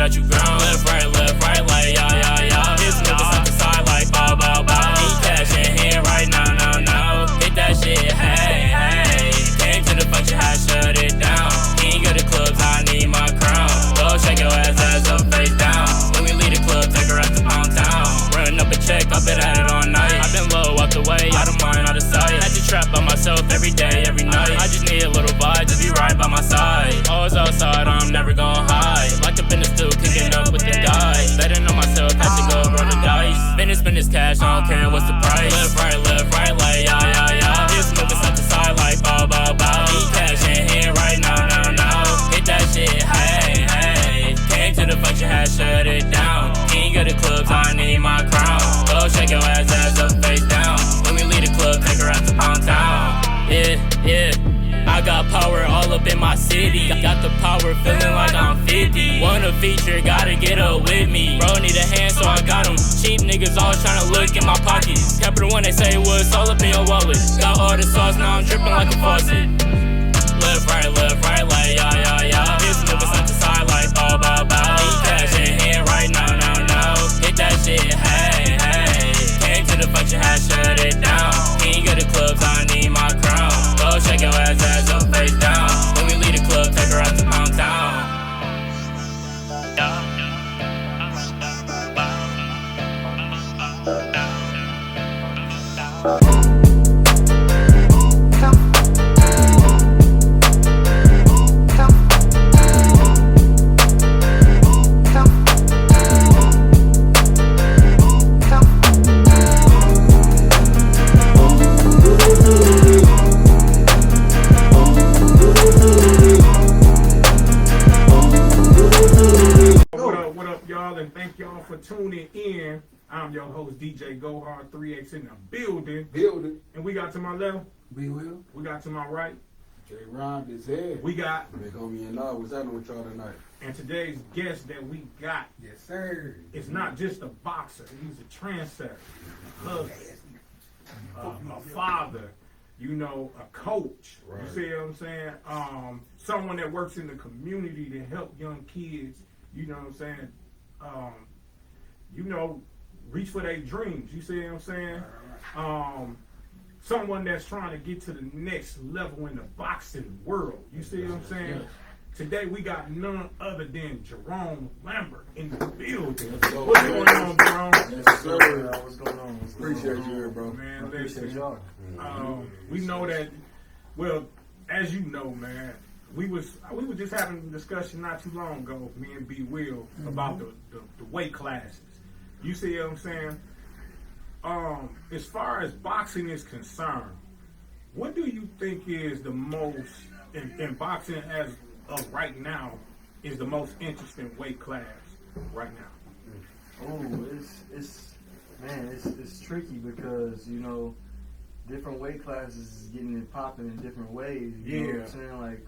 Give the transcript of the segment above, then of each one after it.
got you grown. Left, right, like yeah. His niggas at the side like bow. Need cash in hand right now. Hit that shit, hey. Came to the function, I shut it down. King of the clubs, I need my crown. Go shake your ass up, face down. When we leave the club, take her out to Pound Town. Running up a check, I been at it all night. I been low, out the way, out of mind, out of sight. Had to trap by myself every day, every night. I just need a little vibe to be right by my side. Always outside, I'm never gon' hide. Locked up in the stool, kicking up with the guys. Betting on myself, had to go roll the dice. Spend this cash, I don't care what's the price. Left, right, like yeah. His niggas at the side like bow. Need cash in hand right now. Hit that shit, hey. Came to the function, had shut it down. King of the clubs, I need my crown. Go shake your ass up, face down. When we leave the club, take her out to Pound Town. Yeah. I got power all up in my city. Got the power, feeling like I'm 50. Wanna feature, gotta get up with me. Bro need a hand, so I got him. Cheap niggas always tryna look in my pockets. Capital when they say what's all up in your wallet. Got all the sauce, now I'm dripping like a faucet. Left, right, like yeah. His niggas at the side like bow. Need cash in hand right now. Hit that shit, hey. Came to the function, had shut it down. King of the clubs, I need my crown. Go shake your ass up, face down. When we leave the club, take her out to Pound Town. And thank y'all for tuning in. I'm your host DJ Gohard 3X in the building. And we got to my left. Be Will. We got to my right. JEROME is here. We got Big homie and what's happening with y'all tonight? And today's guest that we got, Yes, sir. is not just a boxer. He's a trendsetter, a husband, a father, a coach. Right. You see what I'm saying? Someone that works in the community to help young kids. You know what I'm saying? Reach for their dreams. You see what I'm saying? Someone that's trying to get to the next level in the boxing world. You see what I'm saying? Today we got none other than Jerome Lambert in the building. What's going on, Jerome? Yes, sir. What's going on? Appreciate you here, bro. Man, Appreciate listen. y'all. We know that. Well, as you know, man. We were just having a discussion not too long ago, me and B Will, about the weight classes. You see what I'm saying? As far as boxing is concerned, what do you think is the most in boxing as of right now is the most interesting weight class right now? Oh, it's tricky because different weight classes is getting it popping in different ways. You know what I'm saying? Like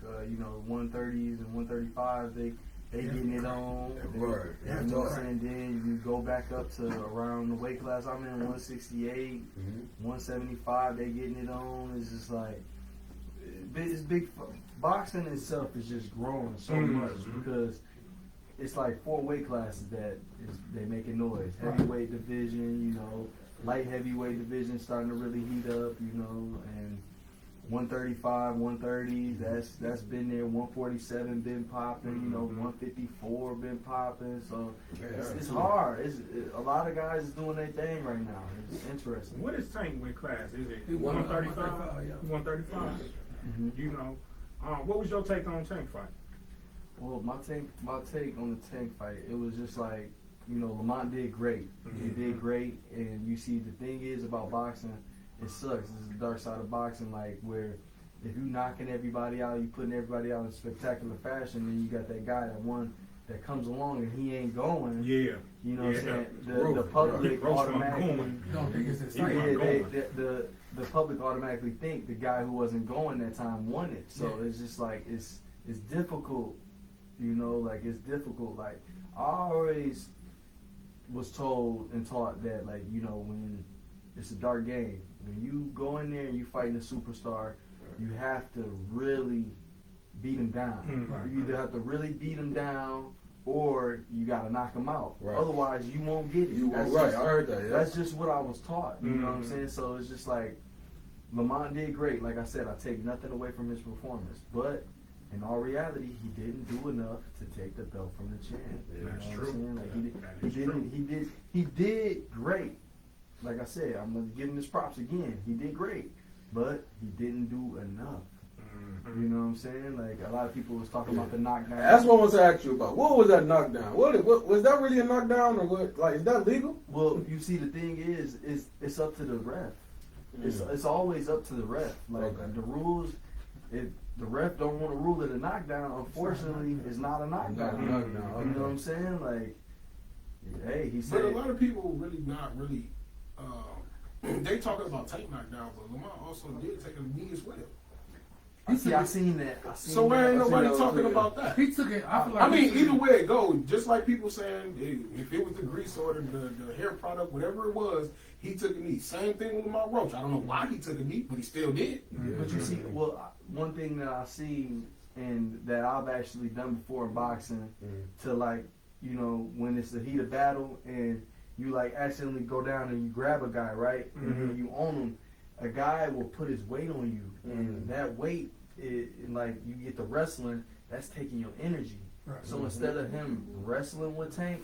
130s and 135, they getting it on. Right. You know what I'm saying? Then you go back up to around the weight class I'm in, 168, 175, they getting it on. It's just like it's big. Boxing itself is just growing so much because it's like 4 weight classes they making noise. Heavyweight division, light heavyweight division starting to really heat up, and 135, 130, that's been there. 147 been popping, 154 been popping. So it's hard. A lot of guys is doing their thing right now. It's interesting. What is tank weight class? Is it 135? 135. What was your take on tank fight? Well, my take on the tank fight, it was just like, Lamont did great. He did great, and you see the thing is about boxing, it sucks. This is the dark side of boxing, like where if you knocking everybody out, you putting everybody out in spectacular fashion, then you got that guy that comes along and he ain't going. Yeah. You know what I'm saying? The public automatically the public automatically think the guy who wasn't going that time won it. So it's just like it's difficult, it's difficult. Like I always was told and taught that when it's a dark game, when you go in there and you fighting a superstar, you have to really beat him down. You either have to really beat him down or you gotta knock him out. Right. Otherwise, you won't get it. You were That's right. just- I heard that. Yeah. That's just what I was taught. You know what I'm saying? So it's just like Lamont did great. Like I said, I take nothing away from his performance, but in all reality, he didn't do enough to take the belt from the champ. Yeah, You know that's what true. I'm saying? Like That is he did great. Like I said, I'm gonna give him his props again. He did great, but he didn't do enough. Mm-hmm. You know what I'm saying? Like a lot of people was talking about the knockdown. That's what I want to ask you about. What was that knockdown? What was that really a knockdown or what? Like, is that legal? Well, you see, the thing is it's up to the ref. It's always up to the ref. Like Okay. the rules, if the ref don't want to rule it a knockdown, unfortunately, it's not a knockdown. Not a knockdown, You know what I'm saying? Like, hey, he But said. a lot of people really not really. They talking about tape knockdown, but Lamont also did take a knee as well. I seen that. So why ain't nobody that talking too. about that? He took it. I feel like I he mean, took either it. way it goes, just like people saying if it was the grease or the hair product, whatever it was, he took a knee. Same thing with Lamont Roach. I don't know why he took a knee, but he still did. But you see, well, one thing that I see and that I've actually done before in boxing, to like, you know, when it's the heat of battle and you like accidentally go down and you grab a guy, right, and then you own him, a guy will put his weight on you, and that weight, like you get the wrestling, that's taking your energy. Right. So instead of him wrestling with Tank,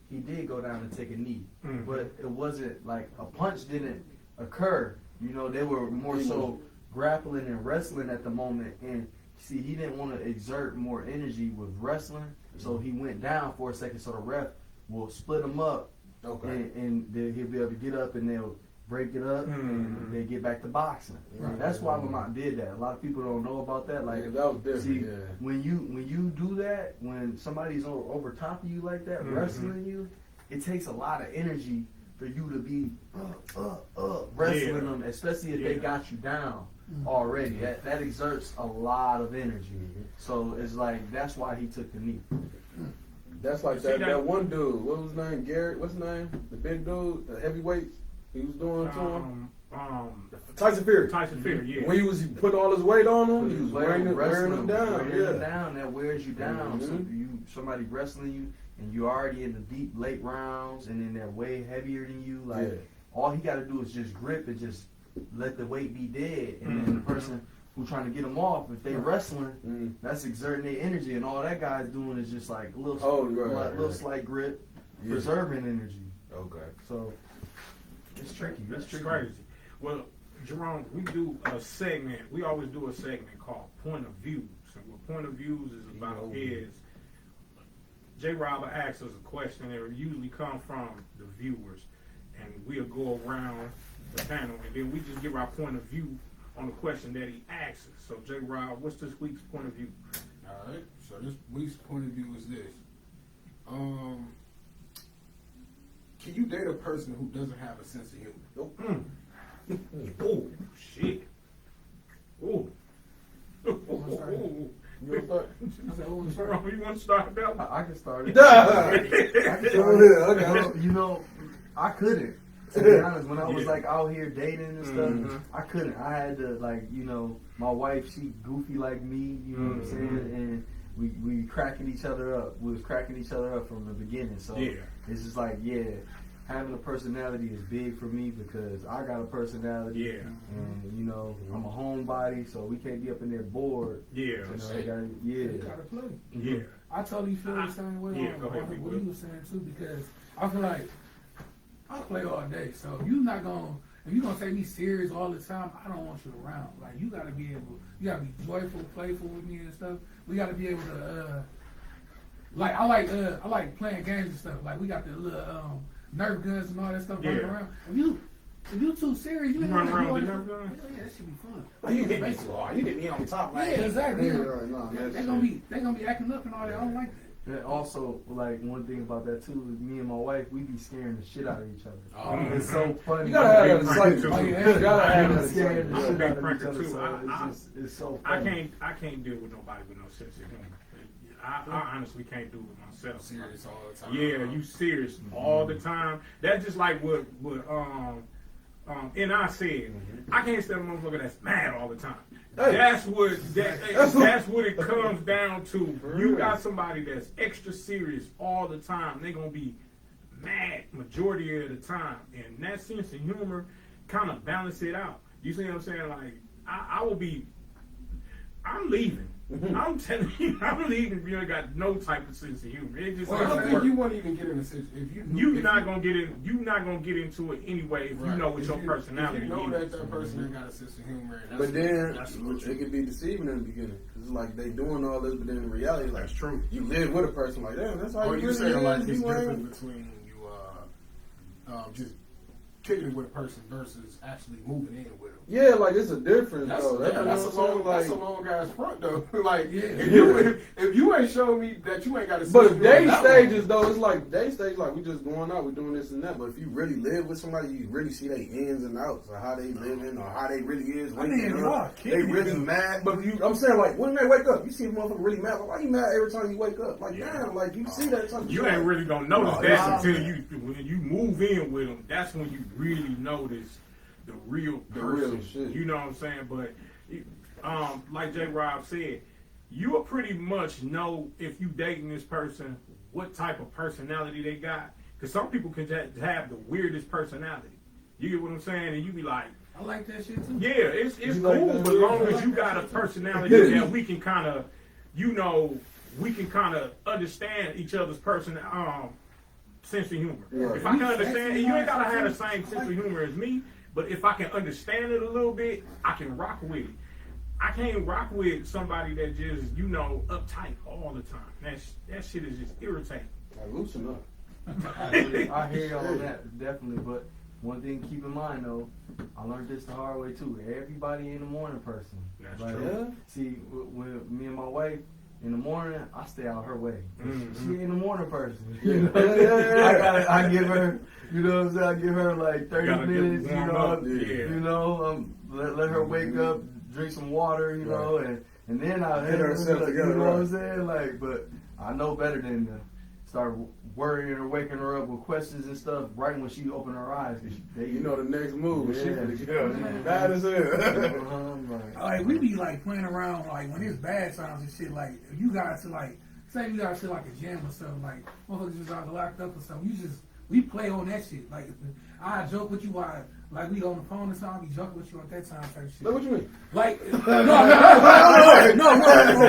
he did go down and take a knee, but it wasn't like a punch didn't occur. You know, they were more so grappling and wrestling at the moment, and see, he didn't want to exert more energy with wrestling, so he went down for a second. So the ref will split him up, Okay. and then he'll be able to get up, and they'll break it up, and they get back to boxing. Right. That's why Lamont did that. A lot of people don't know about that. Like, Yeah, that was different. see, Yeah. when you do that, when somebody's over top of you like that, wrestling you, it takes a lot of energy for you to be wrestling them, especially if they got you down already. That exerts a lot of energy. So it's like that's why he took the knee. That's like See, that that- one dude. What was his name? Garrett. What's his name? The big dude, the heavyweights. He was doing to him. Tyson Fury. Tyson Fury, yeah. When he was putting all his weight on him, he was Wearing wearing him down. wearing Yeah. him down. That wears you down. So somebody wrestling you, and you're already in the deep late rounds, and then they're way heavier than you. Like all he got to do is just grip and just let the weight be dead, and then the person who trying to get them off, if they wrestling, that's exerting their energy, and all that guy's doing is just like a little, little slight grip, preserving energy. Okay. So it's tricky. That's crazy. Well, Jerome, we do a segment. We always do a segment called Point of Views. And what Point of Views is about is J. Robert asks us a question that usually come from the viewers, and we'll go around the panel, and then we just give our point of view on the question that he asks us. So, J. Rob, what's this week's point of view? All right. So this week's point of view is this. Can you date a person who doesn't have a sense of humor? Oh, shit. Oh. You know what? Jerome, you want to start that one? I can start it. Okay. You know, I couldn't. To be honest, when I was like out here dating and stuff, I couldn't. I had to my wife, she goofy like me, you know what I'm saying? And we cracking each other up. We was cracking each other up from the beginning. So it's just like, having a personality is big for me because I got a personality. Yeah. And I'm a homebody, so we can't be up in there bored. Yeah. You know, You gotta play. Yeah. I totally feel the same way Yeah, on go ahead, what Will. he was saying too, because I feel like I play all day. So if you're gonna take me serious all the time, I don't want you around. Like you gotta be joyful, playful with me and stuff. We gotta be able to I like playing games and stuff. Like we got the little Nerf guns and all that stuff running around. If you too serious, you run around with the Nerf guns? Yeah, that should be fun. Oh, you hit me too hard. You hit me on the top. Yeah, exactly. Yeah. They gonna be acting up and all that. I don't like that. And also, like, one thing about that too is me and my wife, we be scaring the shit out of each other. It's so funny. You gotta have that Right. excitement. Oh, You gotta have that scaring the excitement. shit out of Frank, each other. too. So it's so funny. I can't deal with nobody with no sense of humor. I honestly can't do it with myself. Serious all the time. Yeah, you serious all the time. That's just like what N.I. said. I can't stand a motherfucker that's mad all the time. That's what it comes down to. You got somebody that's extra serious all the time. They're gonna be mad majority of the time, and that sense of humor kind of balance it out. You see what I'm saying? Like I'm leaving. I'm telling you, I'm leaving if you ain't got no type of sense of humor. It just I don't think you won't even get in a situation. You're not gonna get into it anyway if you know what your personality if you know is. that person ain't got a sense of humor. And But then it can be deceiving in the beginning. It's like they doing all this, but then in reality, like, That's true. you live with a person like, damn, that's how or you you really say like is. it's You ain't- different between you just kicking it with a person versus actually moving in with them. Yeah, like it's a difference though. That's a long guy's front though. Like if you ain't showing me that you ain't got a But sense of day humor, stages though, it's like day stage, like we just going out, we doing this and that. But if you really live with somebody, you really see their ins and outs of how they living or how they really is. I mean, waking you up. are They kidding really me. mad. But I'm saying like when they wake up, you see a motherfucker really mad. Like, why you mad every time you wake up? Like damn, like you see that type of You shit. ain't really gonna notice No, that yeah. until when you move in with them. That's when you really notice the real person. shit. You know what I'm saying? But like J. Rob said, you'll pretty much know if you dating this person what type of personality they got. Because some people can just have the weirdest personality. You get what I'm saying? And you be like, I like that shit too. yeah, it's You cool, like that? but as long as you got a personality that we can kind of, understand each other's sense of humor. Right. If I can understand, and you ain't gotta have the same sense of humor as me, but if I can understand it a little bit, I can rock with it. I can't rock with somebody that just, uptight all the time. That shit is just irritating. Like, loosen up. I hear y'all on that, definitely. But one thing to keep in mind, though, I learned this the hard way, too. Everybody ain't a morning person. That's like, true. See, with me and my wife, in the morning, I stay out her way. Mhm. She ain't a morning person. Yeah. You know? Yeah. I give her, you know what I'm saying? I give her like 30 Gotta get minutes, warmed up, yeah. let her wake up, drink some water, you know, and then I'll Get herself you together, know what I'm right. saying? Like, but I know better than to start worrying or waking her up with questions and stuff right when she open her eyes. Cause You know the next move, she Yeah. finna get bad as hell. Like we be like playing around like when it's bad times and shit. Like if you guys to like say you guys to like a gym or something, like motherfuckers just got locked up or something. We play on that shit. Like I joke with you while like we on the phone or something. I be joking with you at that time type shit. Like, what you mean? Like no.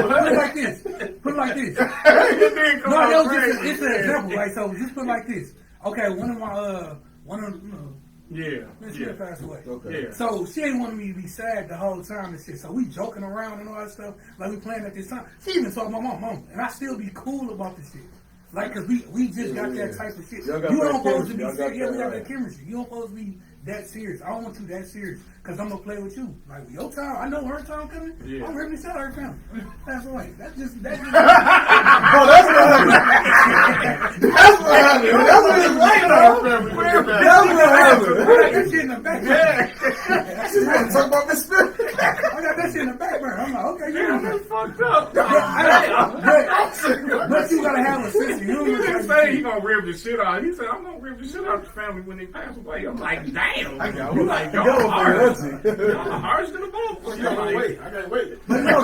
Put it like this. Put it like this. No, it's an example. Like so, just put it like this. Okay, one of Yeah. she had passed away. Okay. Yeah. So she ain't wanted me to be sad the whole time and shit. So we joking around and all that stuff. Like we playing at this time. She even told my mom, and I still be cool about this shit. Like, cause we just got that type of shit. You Y'all got don't that supposed to be chemistry. Y'all got serious. Yeah, we that, got right. that chemistry. You don't supposed to be that serious. I don't want you that serious. Cause I'm gonna play with you. Like your time, I know her time coming. Yeah. I'm ripping the shit out of her family. That's right. That's just. Oh, that's what happened. That's what happened. That's what it's like, though. That's what happened. I got that shit in the back. She's gonna talk about this spirit. I got that shit in the back burner. I'm like, okay, Damn, yeah. that's fucked up. But you gotta have a sense of humor. He didn't say he gonna rip the shit out. He said, I'm gonna rip the shit out of the family when they pass away. I'm like, damn. You like, y'all harsh. Y'all harsh than the motherfucker. I can't wait. But no,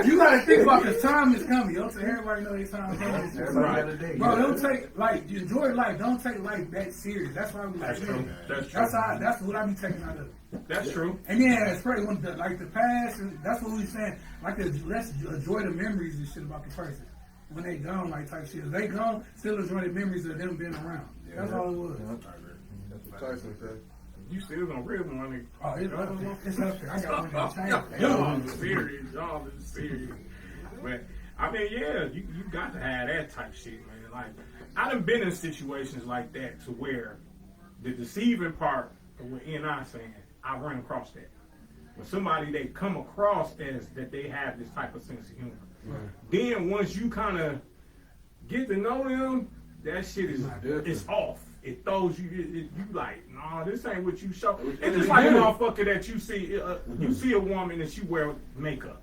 you gotta think about the time is coming. Don't say everybody know their time is coming. Everybody got a day. Bro, don't take like enjoy life. Don't take life that serious. That's why we like. That's true. Yeah. That's true. That's what I be taking out of it. That's true. And then it's probably when the past, and that's what we saying. Like let's enjoy the memories and shit about the person when they gone, like type shit. If they gone, still enjoy the memories of them being around. That's all it was. That's what Tyson said. You still gonna rip one nigga. Oh, it's up there. I got one that changed. Y'all is serious. Y'all is serious. But I mean, yeah, you got to have that type shit, man. Like I done been in situations like that to where the deceiving part of what N.I. saying, I run across that. When somebody they come across as that they have this type of sense of humor. Right. Then once you kind of get to know them, that shit is it's off. It throws you. You like, nah, this ain't what you show. It's just like a motherfucker that you see. You see a woman and she wear makeup,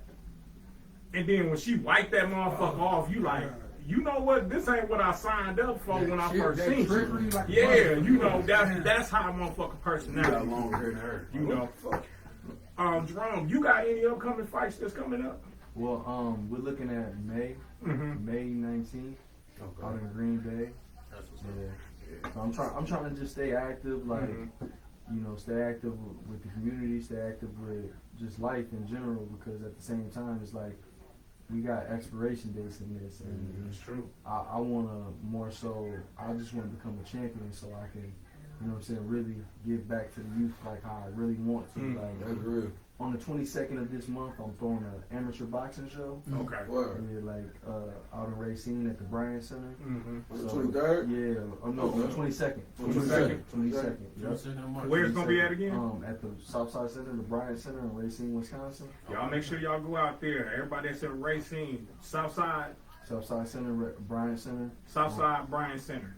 and then when she wipe that motherfucker off, you like, you know what? This ain't what I signed up for when I first seen you. Like Yeah, you know that's how a motherfucker You got personality. longer hair than her. You know, Jerome, you got any upcoming fights that's coming up? Well, we're looking at May Mm-hmm. May 19th out in Green Bay. That's what's Yeah. So I'm trying to just stay active, like you know, stay active with the community, stay active with just life in general. Because at the same time, it's like we got expiration dates in this, and It's true. I want to more so. I just want to become a champion, so I can, you know what I'm saying, really give back to the youth like how I really want to. Like That's real. on the 22nd of this month, I'm throwing an amateur boxing show. Okay. Word. Yeah, like out in Racine at the Bryant Center. Mm-hmm. On the 23rd? Yeah, no, on the 22nd. 22nd. 22nd. Yep. Where's it gonna be at again? At the Southside Center, the Bryant Center in Racine, Wisconsin. Y'all make sure y'all go out there. Everybody that's in Racine, Southside Bryant Center. Southside Bryan Center,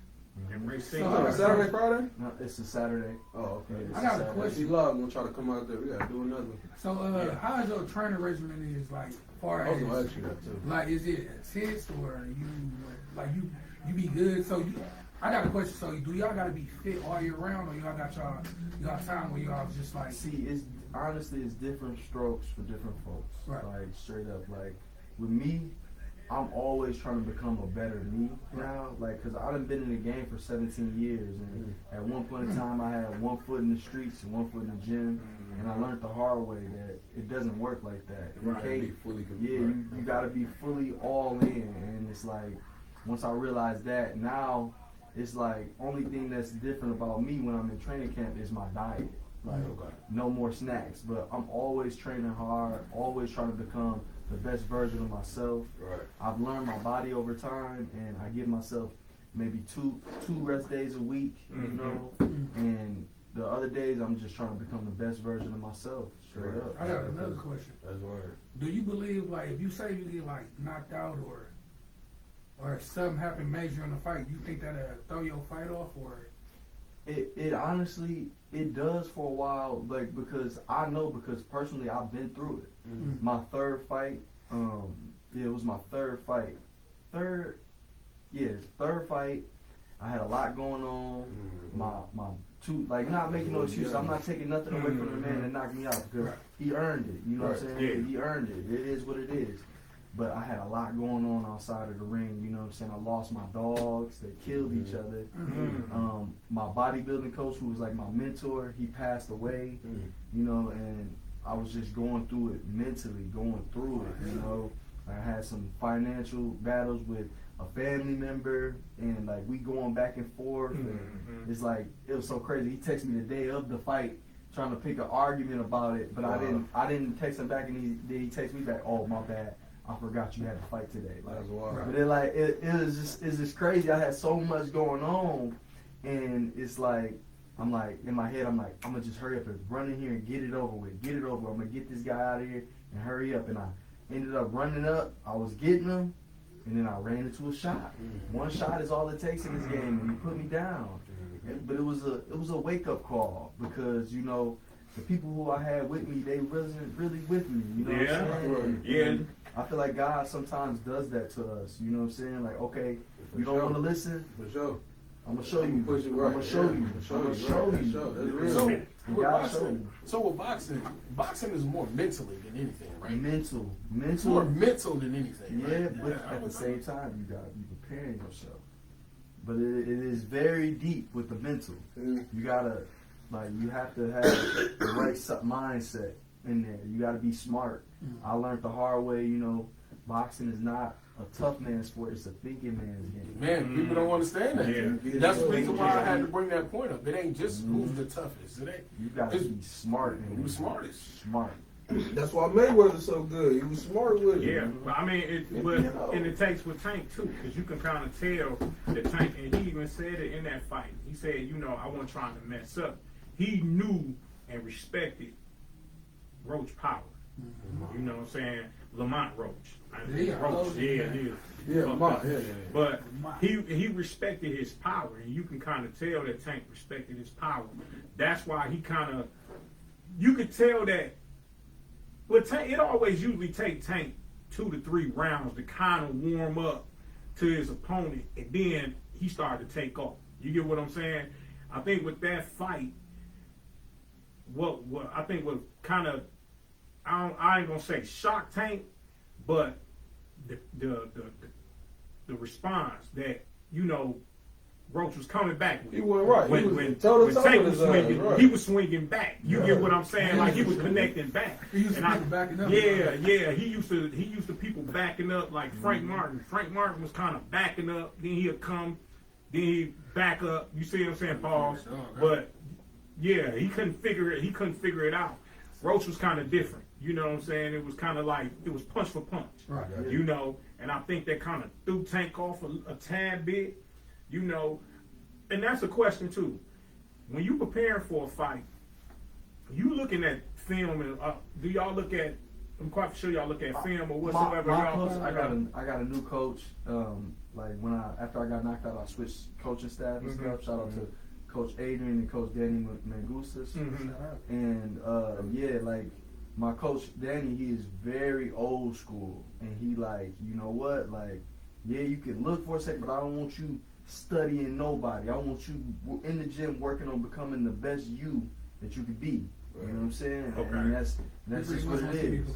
and Racine. So, Saturday, Friday? No, it's a Saturday. Oh, okay. Yeah, I got a Saturday. question. See Love gonna try to come out there. We gotta do another. So, how is your training regimen is like far I was gonna as ask you that too. like is it intense or you be good? So I got a question. So do y'all gotta be fit all year round, or y'all got y'all time where y'all just like See, it's honestly it's different strokes for different folks. Right. Like straight up, like with me, I'm always trying to become a better me now. Like, cause I done been in the game for 17 years, and at one point in time, I had one foot in the streets and one foot in the gym, and I learned the hard way that it doesn't work like that. You Right. can't- Be fully yeah, you gotta be fully all in, and it's like once I realized that, now it's like only thing that's different about me when I'm in training camp is my diet. Like no more snacks, but I'm always training hard, always trying to become the best version of myself. Right. I've learned my body over time, and I give myself maybe two rest days a week, you know, and the other days I'm just trying to become the best version of myself, straight up. I got another question. That's word. Do you believe like if you say you get like knocked out or something happened major in the fight, you think that'll throw your fight off or It honestly, it does for a while, like, because personally I've been through it. My third fight, it was my third fight. Third fight. I had a lot going on. My two, like, not making no excuses. I'm not taking nothing away from the man that knocked me out because he earned it. You know what I'm saying? Yeah. He earned it. It is what it is. But I had a lot going on outside of the ring. You know what I'm saying? I lost my dogs. They killed each other. My bodybuilding coach, who was like my mentor, he passed away. You know, and I was just going through it mentally, going through it. You know, I had some financial battles with a family member, and like we going back and forth. And it's like it was so crazy. He texted me the day of the fight, trying to pick an argument about it, but I didn't text him back, and he texted me back. Oh, my bad. I forgot you had a fight today. Like, That's wild. but it's just crazy. I had so much going on, and it's like I'm like in my head. I'm like I'm gonna just hurry up and run in here and get it over with. Get it over. I'm gonna get this guy out of here and hurry up. And I ended up running up. I was getting him, and then I ran into a shot. One shot is all it takes in this game, and he put me down. But it was a wake up call because you know the people who I had with me, they wasn't really with me. You know what I'm saying? Yeah. I feel like God sometimes does that to us. You know what I'm saying? Like, okay, you don't want to listen. For sure. I'm gonna show you. Push it I'm right. gonna show you. Yeah. I'm gonna show Right. you. Show. That's You real. So know? with God show boxing, boxing is more mentally than anything, right? Mental. It's more mental than anything. Yeah, right? but at the same time, you gotta be preparing yourself. But it is very deep with the mental. You gotta, like, you have to have the right mindset in there. You gotta be smart. I learned the hard way. You know, boxing is not a tough man's sport. It's a thinking man's game. Man, people don't understand that. Yeah. That's the reason why I had to bring that point up. It ain't just who's the toughest. It ain't. You gotta It's- be smart. Man. Who's smartest? Smart. That's why Mayweather's so good. He was smart with it. Yeah, but I mean, and it takes with Tank too, because you can kind of tell the Tank, and he even said it in that fight. He said, you know, I wasn't trying to mess up. He knew and respected Roach power. You know what I'm saying? Lamont Roach. Roach. Yeah, Lamont. Yeah. But he respected his power, and you can kind of tell that Tank respected his power. That's why he kind of, you could tell that. But Tank, it always usually take Tank 2 to 3 rounds to kind of warm up to his opponent, and then he started to take off. You get what I'm saying? I think with that fight, what kind of I ain't gonna say Shark Tank, but the response that Roach was coming back with. He went right. When, He was when toe-to-toe Tank with was his swinging, ass, right. he was swinging back. You Yeah. get what I'm saying? Like he was connecting back. He used to And people backing up. Yeah. He used to people backing up like Frank Mm-hmm. Martin. Frank Martin was kind of backing up. Then he'd come. Then he'd back up. You see what I'm saying, Pauls? But yeah, he couldn't figure it out. Roach was kind of different. You know what I'm saying? It was kind of like it was punch for punch. Right. And I think that kind of threw Tank off a tad bit. And that's a question too. When you preparing for a fight, you looking at film and do y'all look at? I'm quite sure y'all look at film or whatsoever. My y'all, coach, I got a new coach. Like after I got knocked out, I switched coaching staff and stuff. Shout out to Coach Adrian and Coach Danny Mangustas. And like my coach Danny, he is very old school, and he like, you know what, like, yeah, you can look for a second, but I don't want you studying nobody. I want you in the gym working on becoming the best you that you could be. You know what I'm saying? Okay. And that's just what it is.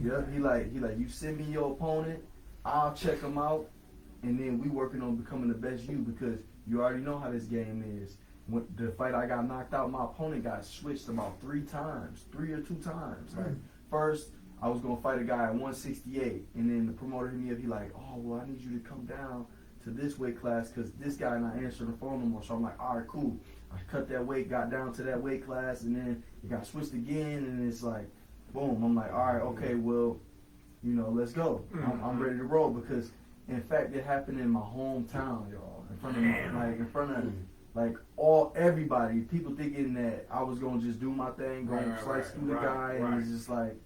Yeah. Yep. He like you send me your opponent, I'll check him out, and then we working on becoming the best you, because you already know how this game is. When the fight I got knocked out, my opponent got switched about 3 or 2 times. Like first, I was gonna fight a guy at 168, and then the promoter hit me up. He like, oh well, I need you to come down to this weight class because this guy not answering the phone no more. So I'm like, all right, cool. I cut that weight, got down to that weight class, and then it got switched again, and it's like, boom. I'm like, all right, okay, well, let's go. I'm ready to roll, because in fact it happened in my hometown, y'all, in front of everybody. People thinking that I was gonna just do my thing, slice through the guy, and it's just like.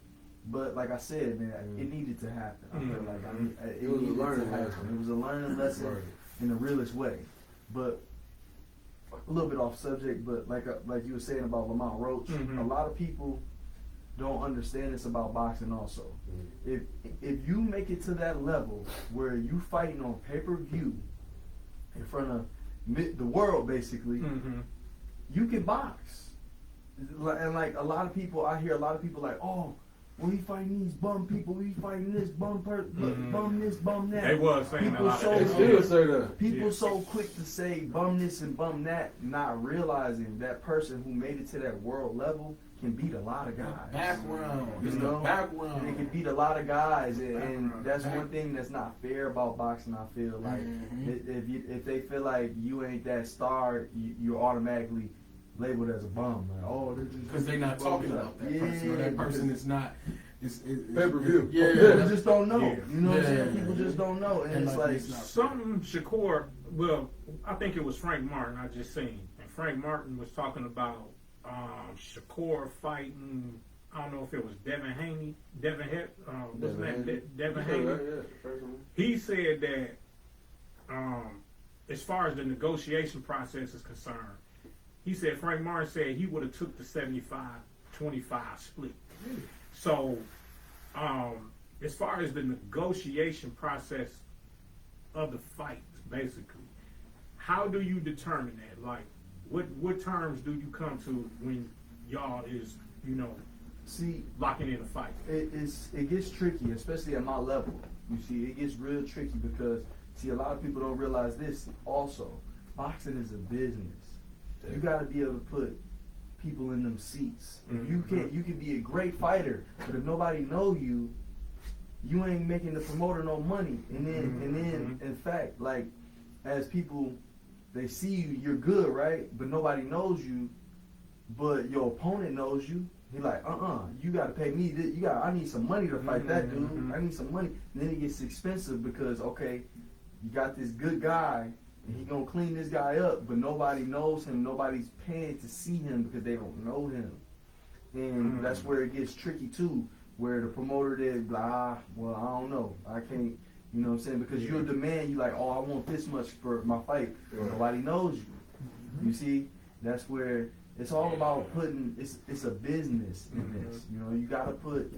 But like I said, man, it needed to happen. I feel like it was a learning lesson. It was a learning lesson in the realest way. But a little bit off subject, but like you were saying about Lamont Roach, a lot of people don't understand this about boxing. Also, if you make it to that level where you fighting on pay-per-view in front of the world, basically, you can box. And like a lot of people, I hear a lot of people like, oh, well, he fighting these bum people, he fighting this bum bum this, bum that. They was saying people a lot. People so quick to say bum this and bum that, not realizing that person who made it to that world level can beat a lot of guys. Background. And they can beat a lot of guys, and that's one thing that's not fair about boxing. I feel like if they feel like you ain't that star, you're automatically labeled as a bum. Like, oh, because they're not talking about that person. Or that person is not. Pay-per-view. People just don't know. Yeah. You know what I'm saying? People just don't know, and it's like something Shakur. Well, I think it was Frank Martin. I just seen, and Frank Martin was talking about Shakur fighting. I don't know if it was Devin Haney. Devin Haney. He said that as far as the negotiation process is concerned, he said Frank Martin said he would have took the 75-25 split. So, as far as the negotiation process of the fight, basically, how do you determine that? Like, what terms do you come to when y'all is, locking in a fight? It gets tricky, especially at my level. You see, it gets real tricky because, a lot of people don't realize this also. Boxing is a business. You got to be able to put people in them seats. If you can be a great fighter, but if nobody know you, you ain't making the promoter no money. And then, in fact, like, as people, they see you, you're good, right? But nobody knows you, but your opponent knows you. He like, you got to pay me this. I need some money to fight that dude. I need some money. And then it gets expensive because, okay, you got this good guy, and he gonna clean this guy up, but nobody knows him. Nobody's paying to see him because they don't know him. And that's where it gets tricky too, where the promoter did, well, I don't know. I can't, you know what I'm saying? Because you'll demand, you like, oh, I want this much for my fight. Nobody knows you. You see, that's where it's all about putting, it's a business in this. You gotta put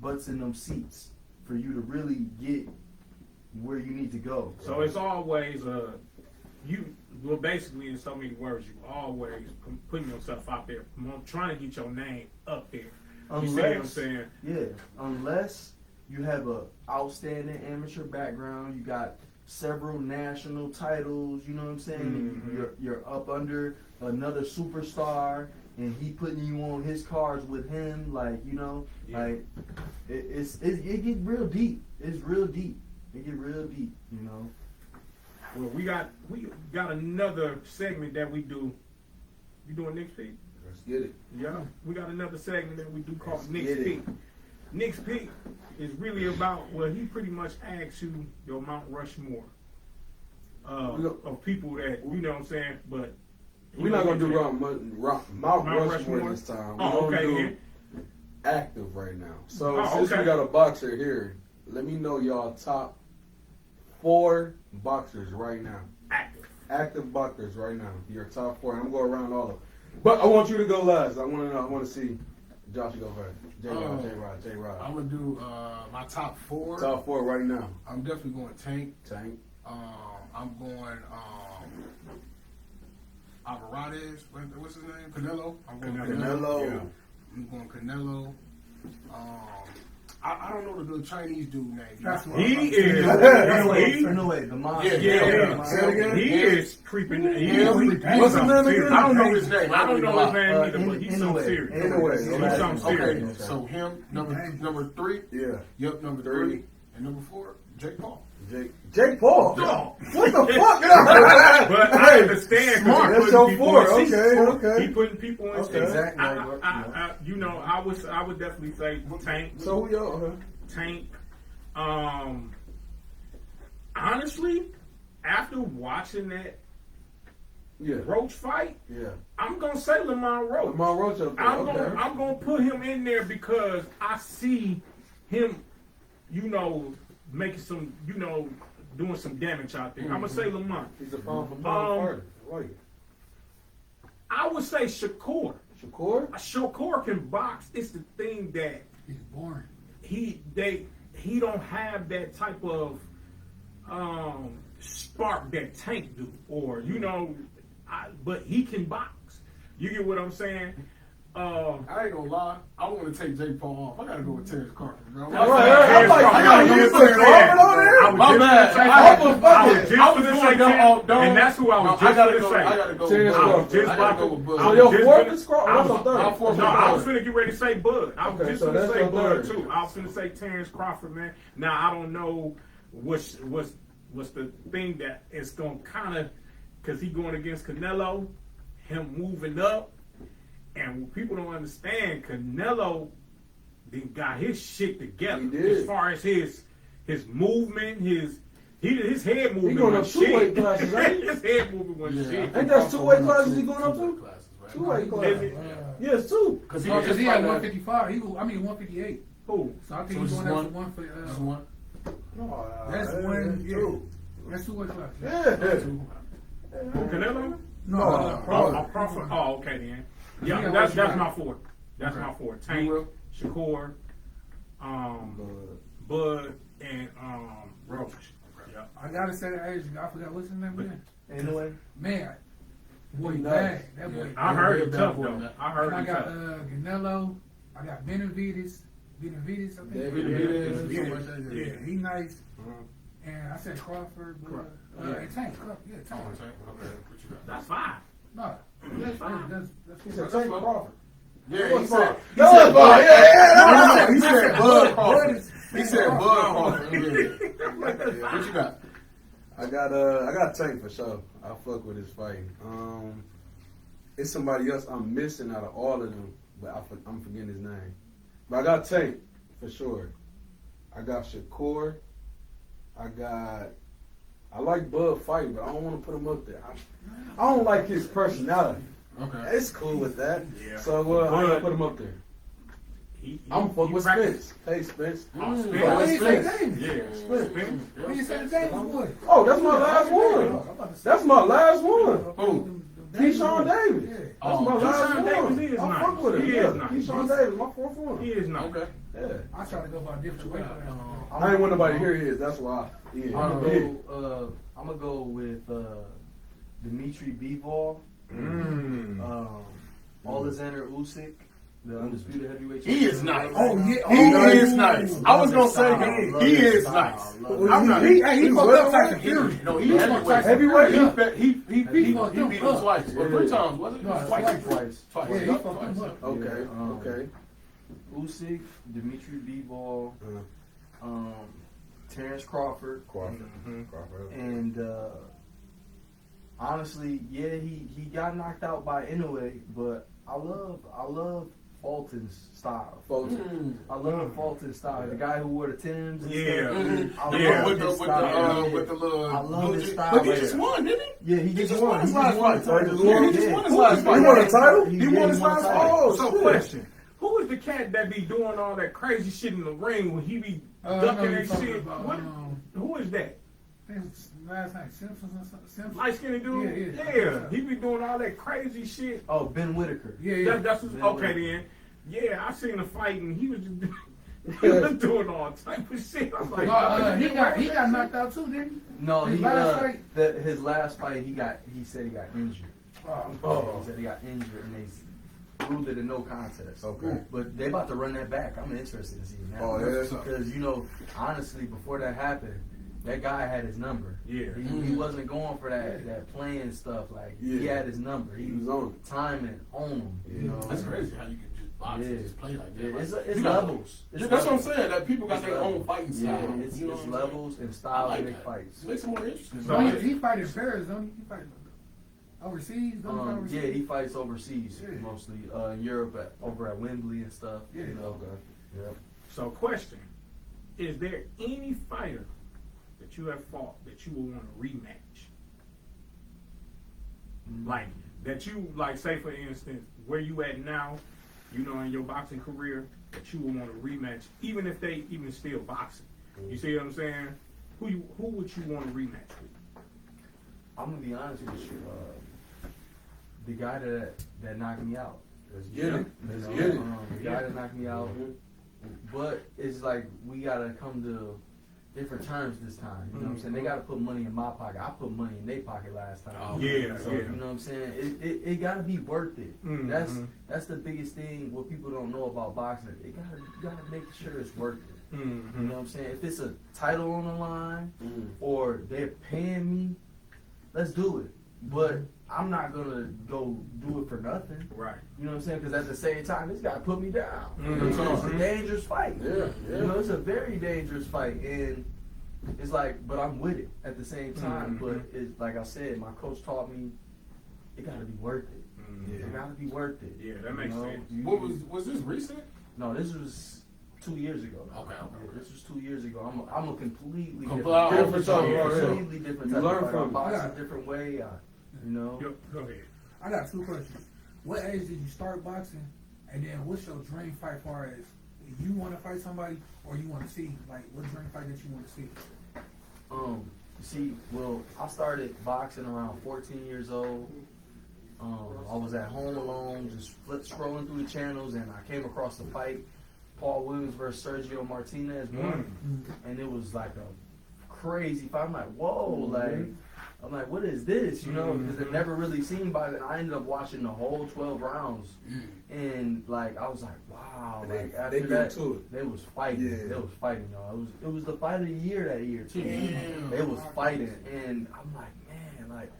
butts in them seats for you to really get where you need to go. So it's always basically, in so many words, you always putting yourself out there, trying to get your name up there. You see what I'm saying? Yeah, unless you have a outstanding amateur background, you got several national titles, you know what I'm saying? And you're up under another superstar, and he putting you on his cards with him, like, you know, like it get real deep. It's real deep. It get real deep, you know. Well, we got another segment that we do. You doing Nick's Pick? Let's get it. Yeah, we got another segment that we do called Let's Nick's get it. Pick. Nick's Pick is really about, well, he pretty much asks you your Mount Rushmore of people that, you know what I'm saying, but We're not gonna do Mount Rushmore this time. We're gonna do active right now. So since we got a boxer here, let me know y'all top 4 boxers right now. Active boxers right now. Your top 4. I'm going around all of them. But I want you to go last. I want to see Josh go first. J-Rod. I'm gonna do my top 4. Top 4 right now. I'm definitely going Tank. I'm going Alvarez. What's his name? Canelo. I'm going Canelo. Yeah. I'm going Canelo. I don't know the Chinese dude name. That's what he I'm is. The monster. He is creeping. What's his name again? I don't know his name. I don't know his name either, but he's so serious. He's something serious. Okay, so him, number 3. Yeah. Yep, number 3. And number 4, Jake Paul. Jake Paul? No. What the fuck? But I understand. Smart. That's your 4. Okay. He putting people in seats. Exactly. I would definitely say Tank. So who y'all? Tank. Honestly, after watching that Roach fight, I'm gonna say Lamont Roach. Lamont Roach up there. I'm gonna put him in there because I see him, you know, making some, you know, doing some damage out there. I'm gonna say Lamont. He's a pound for pound fighter. Like it. I would say Shakur. Shakur can box. It's the thing that He's boring. he don't have that type of spark that Tank do, or you know, but he can box. You get what I'm saying? I ain't gonna lie. I want to take Jake Paul off. I gotta go with Terrence Crawford, bro. I and that's who I was just going to say. I gotta go with Bud. So your 4th is Crawford? What's your 3rd? No, I was finna get ready to say Bud. I was just finna say Bud third. too. I was finna say Terrence Crawford, man. Now I don't know what's the thing that is gonna kind of, because he going against Canelo, him moving up, and what people don't understand, Canelo got his shit together as far as his movement, his head movement. He going up 2 weight classes, ain't he? His head movement was shit. Ain't that 2 weight classes he going up to? 2 weight Is classes. it? Yes, 2. Because he had 155. 158. Who? So I think he's going up to 1 for. No, That's one. Yeah. 2. That's 2 weight classes. Yeah. Canelo? No. Crawford. Oh, okay then. Yeah, that's my 4. That's my 4. Tank, Shakur, Bud, and Roach. Yeah. I gotta say that age. I forgot what's his name again. Anyway, Man, boy, bad. That boy. I heard him tough though. I heard I him got tough. Canelo. I got Benavides, I think. Yeah. Yeah, he nice. And I said Crawford, but and Tank. Yeah, Tank. That's 5. No, that's fine. That's He said Tank Crawford. Yeah, he said He said Bud Crawford. He said Bud Crawford. What you got? I got Tank for sure. I fuck with his fighting. It's somebody else I'm missing out of all of them, but I'm forgetting his name. But I got Tank for sure. I got Shakur. I like Bud fighting, but I don't want to put him up there. I don't like his personality. Okay. It's cool with that. Yeah. So I ain't gonna put him up there. I'm fucking with Spence. Hey, Spence. Spence. Why you say Davis? Yeah. Spence. Why you say Davis, boy? Oh, that's my last one. That's my last one. Who? Keyshawn Davis. That's my last Keyshawn one. Davis is I nice. fuck with him. He is nice. Keyshawn Davis, my 4th one. He is not. Okay. Yeah. I try to go by a different way. I ain't want nobody to hear his. That's why. Yeah. I'm gonna go with Dimitri Bivol, Alexander Usyk, The undisputed heavyweight He champion. is nice. Oh yeah, He is nice. I was gonna say him. He is nice. I'm not. He fucked up Tyson Fury. No, he heavyweight. Heavyweight? He beat him twice. Or 3 times, wasn't it? No, Twice. Yeah, he fucked him up. Okay, Yeah, okay. Usyk, Dimitri Bivol, Terrence Crawford, and honestly, yeah, he got knocked out by Inoue, but I love Fulton's style. I love Fulton's style. The guy who wore the Timbs. And stuff. Yeah. With the little. I love his style. But he just won, didn't he? Yeah, he just won won. his He last just fight. won. He just won his last fight. He won a title? He won his last fight. Oh, So shit. question. Who is the cat that be doing all that crazy shit in the ring when he be ducking that shit? What? Who is that? Last night, Simpsons or something. Simpsons. Light skinned dude? Yeah. He be doing all that crazy shit. Oh, Ben Whitaker. Yeah. That's Ben okay Whitaker. then. Yeah, I seen him fight and he was just he was doing all type of shit. I was like, He got knocked out too, didn't he? No, His he last fight? his last fight he said he got injured. He said he got injured and they ruled it a no contest. Okay. But they about to run that back. I'm interested to see it now. Oh, yeah? Because honestly, before that happened, that guy had his number. Yeah. He wasn't going for that playing stuff. Like he Yeah. had his number. He was on it. timing on him. You know. That's crazy how you can just box and just play like that. Yeah, Like, it's you know, levels. It's That's what I'm levels. saying. That people got It's their levels. own fighting style. Yeah, it's You know what I'm levels and saying? styles I to like make that. fights. Makes it more interesting. So He fight in Paris, don't he? He fight overseas, don't he? Fight overseas? Yeah, he fights overseas Yeah. mostly. In Europe, over at Wembley and stuff. Yeah. You know. Yeah. So question. Is there any fighter that you have fought that you will want to rematch? Like that you like, say for instance, where you at now, in your boxing career, that you would want to rematch, even if they even still boxing. You see what I'm saying? Who would you want to rematch with? I'm gonna be honest with you. The guy that knocked me out. Let's get it. Let's You get it. know, the guy that knocked me out. But it's like we gotta come to different terms this time. You know what I'm saying? They gotta put money in my pocket. I put money in their pocket last time. Oh, yeah, So yeah. you know what I'm saying? It gotta be worth it. Mhm. That's the biggest thing. What people don't know about boxing, you gotta make sure it's worth it. Mm-hmm. You know what I'm saying? If it's a title on the line Mm. or they're paying me, let's do it. But I'm not gonna go do it for nothing. Right. You know what I'm saying? Because at the same time, this guy put me down. You know what I'm saying? It's a dangerous fight. Yeah, yeah. You know, it's a very dangerous fight, and it's like, but I'm with it at the same time. But it's like I said, my coach taught me it got to be worth it. Yeah. It got to be worth it. Yeah, that makes sense. What was this recent? No, this was 2 years ago. Okay. Yeah, this was 2 years ago. I'm a completely Different type of fighter. completely different You type learn of fighter. from I it. box Yeah. a different way. You know. Go ahead. I got 2 questions. What age did you start boxing? And then what's your dream fight far as you want to fight somebody or you want to see? Like, what dream fight that you want to see? I started boxing around 14 years old. I was at home alone, just scrolling through the channels, and I came across the fight, Paul Williams versus Sergio Martinez won, and it was like a crazy fight. I'm like, whoa, I'm like, what is this? You know, because I've never really seen boxing. I ended up watching the whole 12 rounds, and like I was like, wow. Like after they that, get to it. they was fighting. Yeah. They was fighting, y'all. It was the fight of the year that year too. They was fighting, and I'm like, man, like,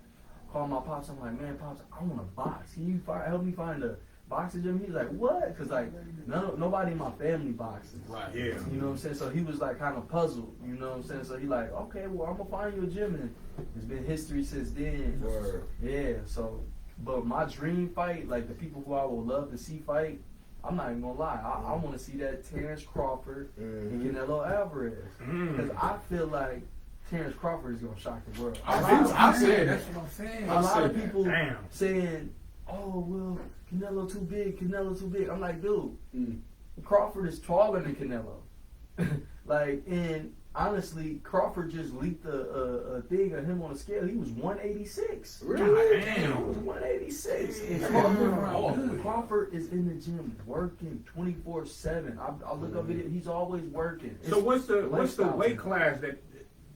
call my pops. I'm like, man, pops, I want to box. Can you help me find a boxing gym? He's like, what? Because like nobody in my family boxes. Right. Yeah. You know what I'm saying? So he was like kind of puzzled. You know what I'm saying? So he like, okay, well, I'm gonna find you a gym, and it's been history since then. Word. Yeah. So, but my dream fight, like the people who I would love to see fight, I'm not even gonna lie. I want to see that Terrence Crawford and Canelo Alvarez, because I feel like Terrence Crawford is gonna shock the world. I said That's that. what I'm saying. A lot of said that. people Damn. saying, "Oh well, Canelo too big. Canelo too big." I'm like, dude, Crawford is taller than Canelo. Like, and honestly, Crawford just leaked a thing of him on a scale. He was 186. Really? He was 186. And Crawford is in the gym working 24/7. I look up video. He's always working. So what's the lifestyle weight thing. class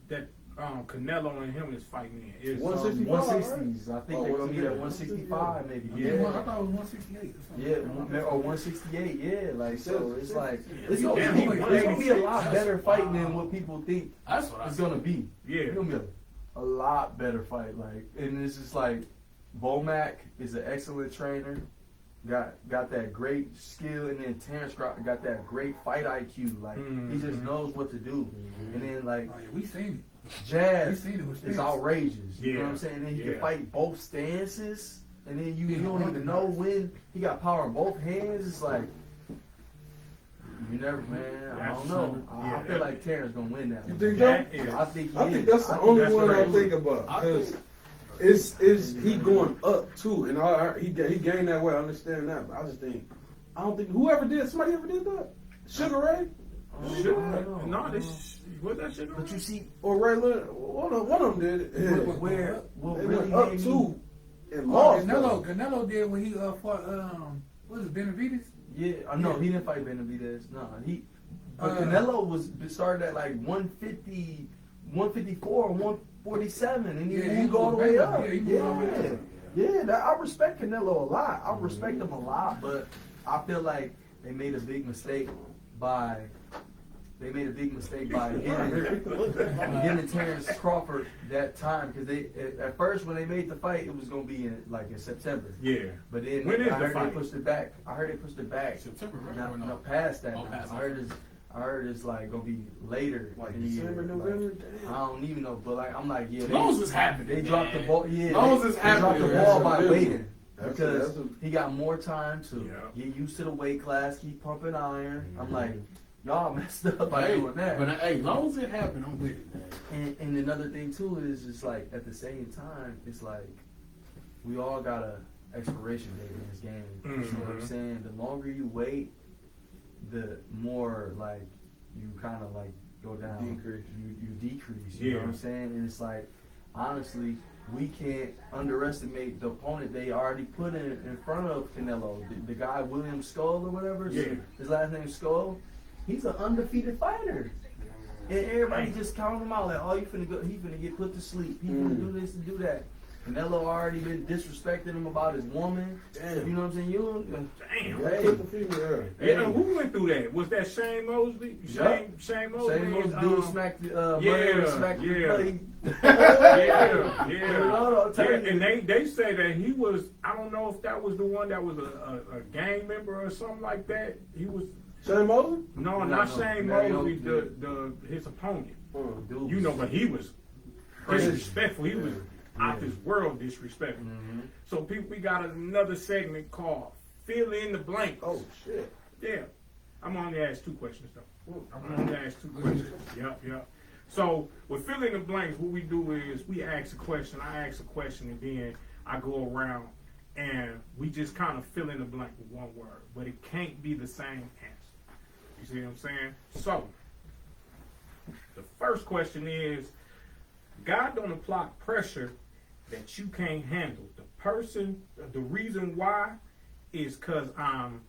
that Canelo and him is fighting in? It's 165, 160s. I think Oh, they're gonna be at 165. 165 maybe. Yeah. I thought it was 168 or something. Yeah, or 168. Yeah, like so. It's like it's Yeah, gonna, he it's gonna be a 186. lot better fight than what people think That's what I it's said. gonna be. Yeah. It's gonna be a lot better fight. Like, and it's just like Bomac is an excellent trainer. Got that great skill, and then Terrence got that great fight IQ. Like he just knows what to do. And then like Oh, yeah, we seen Jazz We seen it with is Spence. outrageous. You know Yeah. what I'm saying? And then he Yeah. can fight both stances, and then you Yeah, don't even know organized. when he got power in both hands. It's like you never, man. I don't know. I feel like Terrence gonna win that You one. think That so? is. I think he I is. think that's the think only that's one I crazy. think about I because think- it's he going up too, and he gained that weight. I understand that, but I just think I don't think somebody ever did that. Sugar Ray Shit, I don't know. no, this what that shit. But you see, or Ray Leonard, one of them did it. where what They really went up made me- too and Oh, lost. Canelo did when he fought what was it, Benavidez? Yeah, no, he didn't fight Benavidez. No, but Uh, Canelo started at like 150, 154, 147, and he Yeah, he moved all the moved way back. up. Yeah, he moved all the way up. Yeah, I respect Canelo a lot. I respect him a lot, but I feel like they made a big mistake by giving Terrence Crawford that time because they at first when they made the fight it was gonna be in September. Yeah. But then When is I the heard fight? they pushed it back. I heard they pushed it back. September, right? No, Or no? no, past that. Oh, now. past I heard it's like gonna be later. Like in the December, year. November. Like, Damn. I don't even know, but like I'm like, yeah, Long as it's happening. they dropped the man. ball. Yeah, Long as they it's dropped happening. the That's ball a by big waiting one. That's because a- he got more time to Yeah. get used to the weight class, keep pumping iron. I'm like, y'all messed up by doing that. But hey, long as it happened, I'm with it, man. And another thing too is just like at the same time, it's like we all got a expiration date in this game. You know what I'm saying? The longer you wait, the more like you kind of like go down. Decrease. You decrease. You know what I'm saying? And it's like honestly, we can't underestimate the opponent they already put in front of Canelo. The guy William Skull or whatever. Yeah. His last name is Skull. He's an undefeated fighter. And everybody just counting him out like, oh, he finna get put to sleep. He finna do this and do that. Canelo already been disrespecting him about his woman. Damn. You know what I'm saying? Damn. They put the female there. Yeah, who went through that? Was that Shane Mosley? Shane Mosley. Same old and, dude smacked the yeah, smacked yeah. the plate. Yeah, and they say that he was. I don't know if that was the one that was a gang member or something like that. He was. Shane Mosley? No, No, not no. Shane Mario, Mosley. yeah. His opponent. Dude. You know, but he was Crazy. disrespectful. He was out this world disrespectful. Mhm. So people, we got another segment called "Fill in the Blank." Oh shit. Yeah, I'm only asked 2 questions though. I'm only asked 2 questions. Yep. So with fill in the blanks, what we do is we ask a question. I ask a question, and then I go around and we just kind of fill in the blank with one word, but it can't be the same answer. You see what I'm saying? So the first question is: God don't apply pressure that you can't handle. The reason why is because I'm.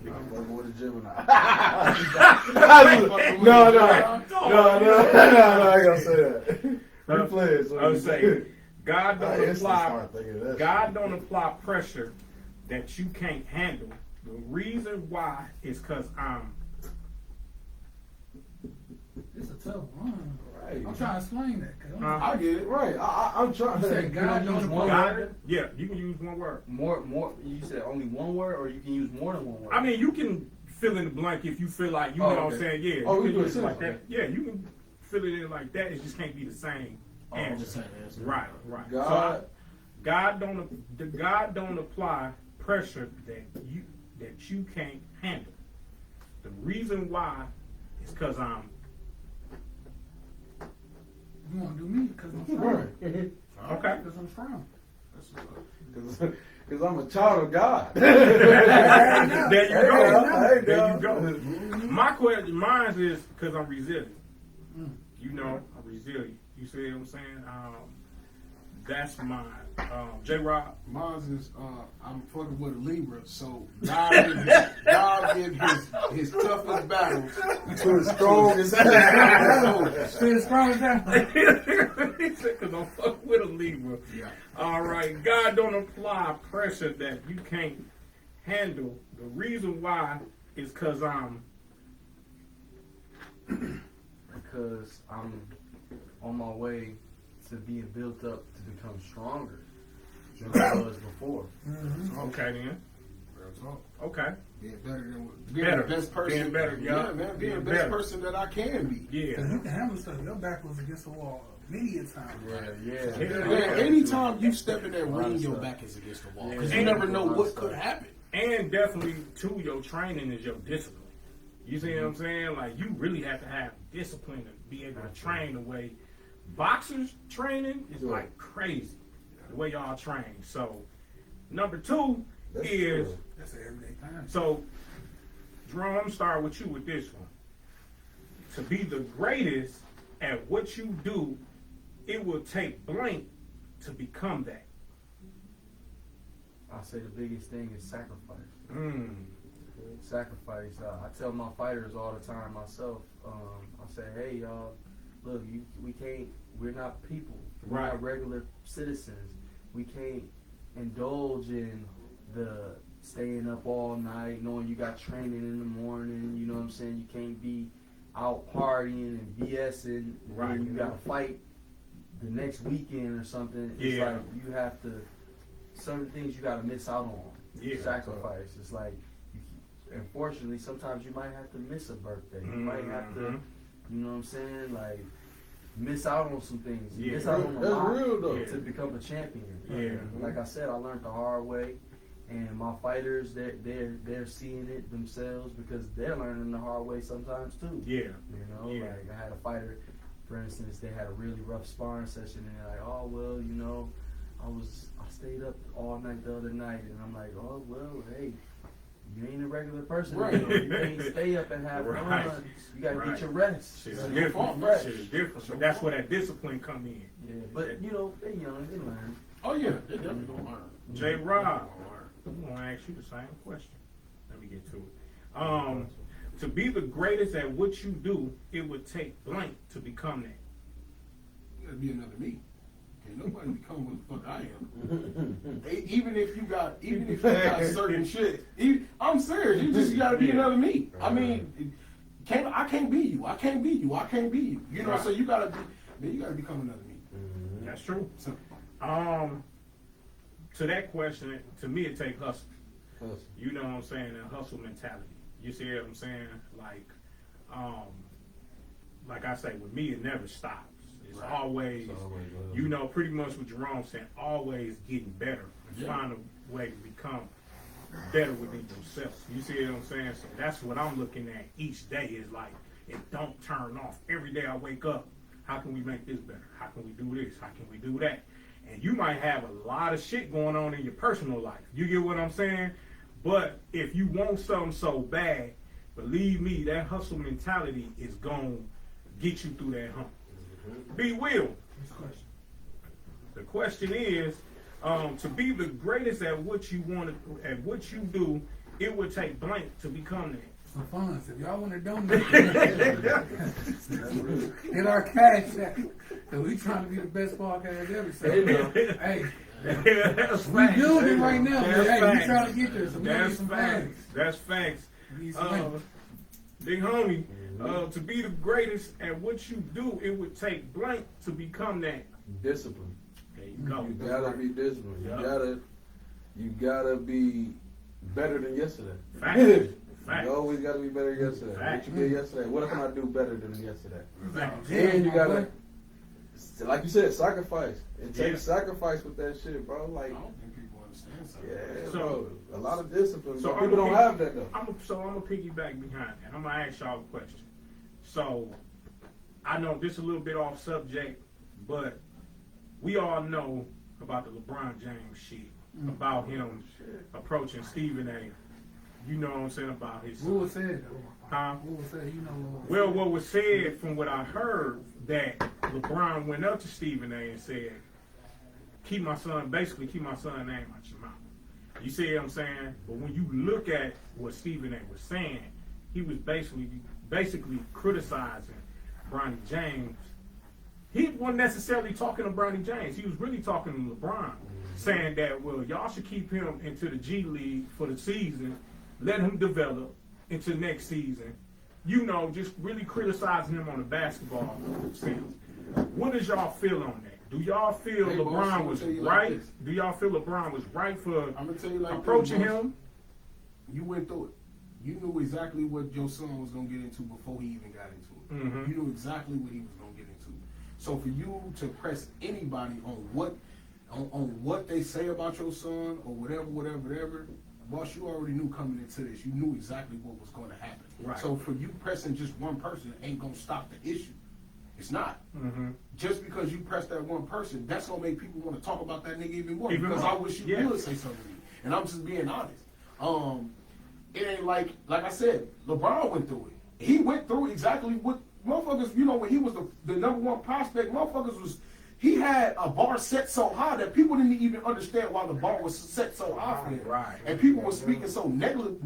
I'm fucking with a Gemini. No, I ain't gonna say that. Replay it. So I would say God I don't instantly apply. start thinking of that God shit. don't apply pressure that you can't handle. The reason why is because I'm. It's a tough one. Right. I'm trying to explain that. 'Cause I get it. Right. I'm trying You to. said God use don't one apply. word? Yeah, you can use one word. More. You said only one word, or you can use more than one word. I mean, you can fill in the blank if you feel like, you know Oh, what I'm okay. saying? Yeah, Oh, you we can do use it it like too. that. Yeah, you can fill it in like that. It just can't be the same answer. the same answer. Right. God. So God don't apply pressure that you can't handle. The reason why is because I'm. You want to do me because I'm strong. Right. Okay. Because I'm strong. Because I'm a child of God. There you go. Hey, There you dog. go. Mine is because I'm resilient. You know, I'm resilient. You see what I'm saying? That's mine. J-Rob. Mine is I'm fucking with a Libra, so God give his his toughest battles To the strongest. To the strongest down. He said, because I'm fuck with a Libra. Yeah. All right. God don't apply pressure that you can't handle. The reason why is because Because I'm on my way to being built up to become stronger than I was before. okay then. Real talk. Okay. Being better than being Better. the best person. Being better, yeah. Man. Being Being the best better. person that I can be. Yeah. You can handle stuff. Your back was against the wall many a time. Yeah. Man, anytime you step in that ring, your stuff. back is against the wall. Yeah. Because you never know what could happen. And definitely, too, your training is your discipline. You see what I'm saying? Like, you really have to have discipline to be able to train the way boxers training is like crazy. The way y'all train. So, number 2 That's is, true. That's an everyday thing. so, Jerome, I'm gonna start with you with this one. To be the greatest at what you do, it will take blank to become that. I say the biggest thing is sacrifice. Mm. Sacrifice. I tell my fighters all the time myself. I say, hey y'all, look, we're not people. We're Right. not regular citizens. We can't indulge in the staying up all night, knowing you got training in the morning. You know what I'm saying? You can't be out partying and BSing. Right. And you got to fight the next weekend or something. It's Yeah. like you have to, certain things you got to miss out on. Yeah. Sacrifice. It's like, unfortunately, sometimes you might have to miss a birthday. You might have to, Mhm. you know what I'm saying? Like, miss out on some things. You Yeah. miss out on a That's lot real though. Yeah. to become a champion. Yeah. And like I said, I learned the hard way. And my fighters, they're seeing it themselves because they're learning the hard way sometimes too. Yeah. You know, Yeah. like I had a fighter, for instance, they had a really rough sparring session, and they're like, "Oh well, you know, I stayed up all night the other night," and I'm like, "Oh well, hey, you ain't a regular person. Right. You know, you can't stay up and have Right. fun. You gotta Right. get your rest." Shit is Yeah. different. Fresh. Shit is different. But that's where that discipline come in. Yeah, but you know, they young, they learn. Oh yeah, they definitely gonna learn. J. Rob, They gonna learn. I'm gonna ask you the same question. Let me get to it. To be the greatest at what you do, it would take blank to become that. You gotta be another me. Can't nobody become what the fuck I am. Even if you got certain shit. I'm serious. You just gotta be another me. I mean, I can't be you. I can't be you. I can't be you. You know, Right. so you gotta become another me. That's true. So, To that question, to me, it take hustle. Hustle. You know what I'm saying? A hustle mentality. You see what I'm saying? Like I say, with me, it never stops. It's Right. always, It's always love. you know, pretty much what Jerome said, always getting better. Yeah. Find a way to become better within yourself. You see what I'm saying? So that's what I'm looking at each day is like, it don't turn off. Every day I wake up, how can we make this better? How can we do this? How can we do that? And you might have a lot of shit going on in your personal life. You get what I'm saying? But if you want something so bad, believe me, that hustle mentality is going to get you through that hump. Be Will. Next question. The question is, to be the greatest at what you want to, at what you do, it would take blank to become that. Some funds. If y'all want to donate, hit our cash app. Cause we trying to be the best podcast ever. So, hey, That's we facts. building right now. That's But, hey, we facts. trying to get there. So we need That's some facts. funds. That's facts. We need some money. Big homie, to be the greatest at what you do, it would take blank to become that. Discipline. There you go. You gotta be disciplined. Yeah. You gotta be better than yesterday. Facts. Facts. You always gotta be better than yesterday. Facts. What you did yesterday, what can I do better than yesterday? Facts. And you my gotta, boy. like you said, sacrifice. It takes Yeah. sacrifice with that shit, bro. Like, I don't think people understand something. yeah, So- bro. A lot of discipline. So but people don't have that though. I'm gonna piggyback behind that. I'm gonna ask y'all a question. So I know this is a little bit off subject, but we all know about the LeBron James shit, about him approaching Stephen A. You know what I'm saying about his. What was said though? Huh? What was said? You know what was Well, what was said from what I heard that LeBron went up to Stephen A. and said, keep my son's name out your mouth. You see what I'm saying? But when you look at what Stephen A. was saying, he was basically criticizing Bronny James. He wasn't necessarily talking to Bronny James. He was really talking to LeBron, saying that, well, y'all should keep him into the G League for the season, let him develop into next season. You know, just really criticizing him on the basketball sense. What does y'all feel on that? Do y'all feel Hey, LeBron boss, was I'm gonna tell you right? like this. Do y'all feel LeBron was right for I'm gonna tell you like approaching this, boss. him? You went through it. You knew exactly what your son was gonna get into before he even got into it. Mhm. You knew exactly what he was gonna get into. So for you to press anybody on what they say about your son or whatever, boss, you already knew coming into this. You knew exactly what was going to happen. Right. So for you pressing just one person ain't gonna stop the issue. It's not. Mm-hmm. Just because you press that one person, that's gonna make people want to talk about that nigga even more. Even Because more. I wish you Yeah. would say something to me. And I'm just being honest. It ain't like I said, LeBron went through it. He went through exactly what motherfuckers, you know, when he was the number one prospect, motherfuckers was, he had a bar set so high that people didn't even understand why the bar was set so high for him. Right. And people were speaking so negative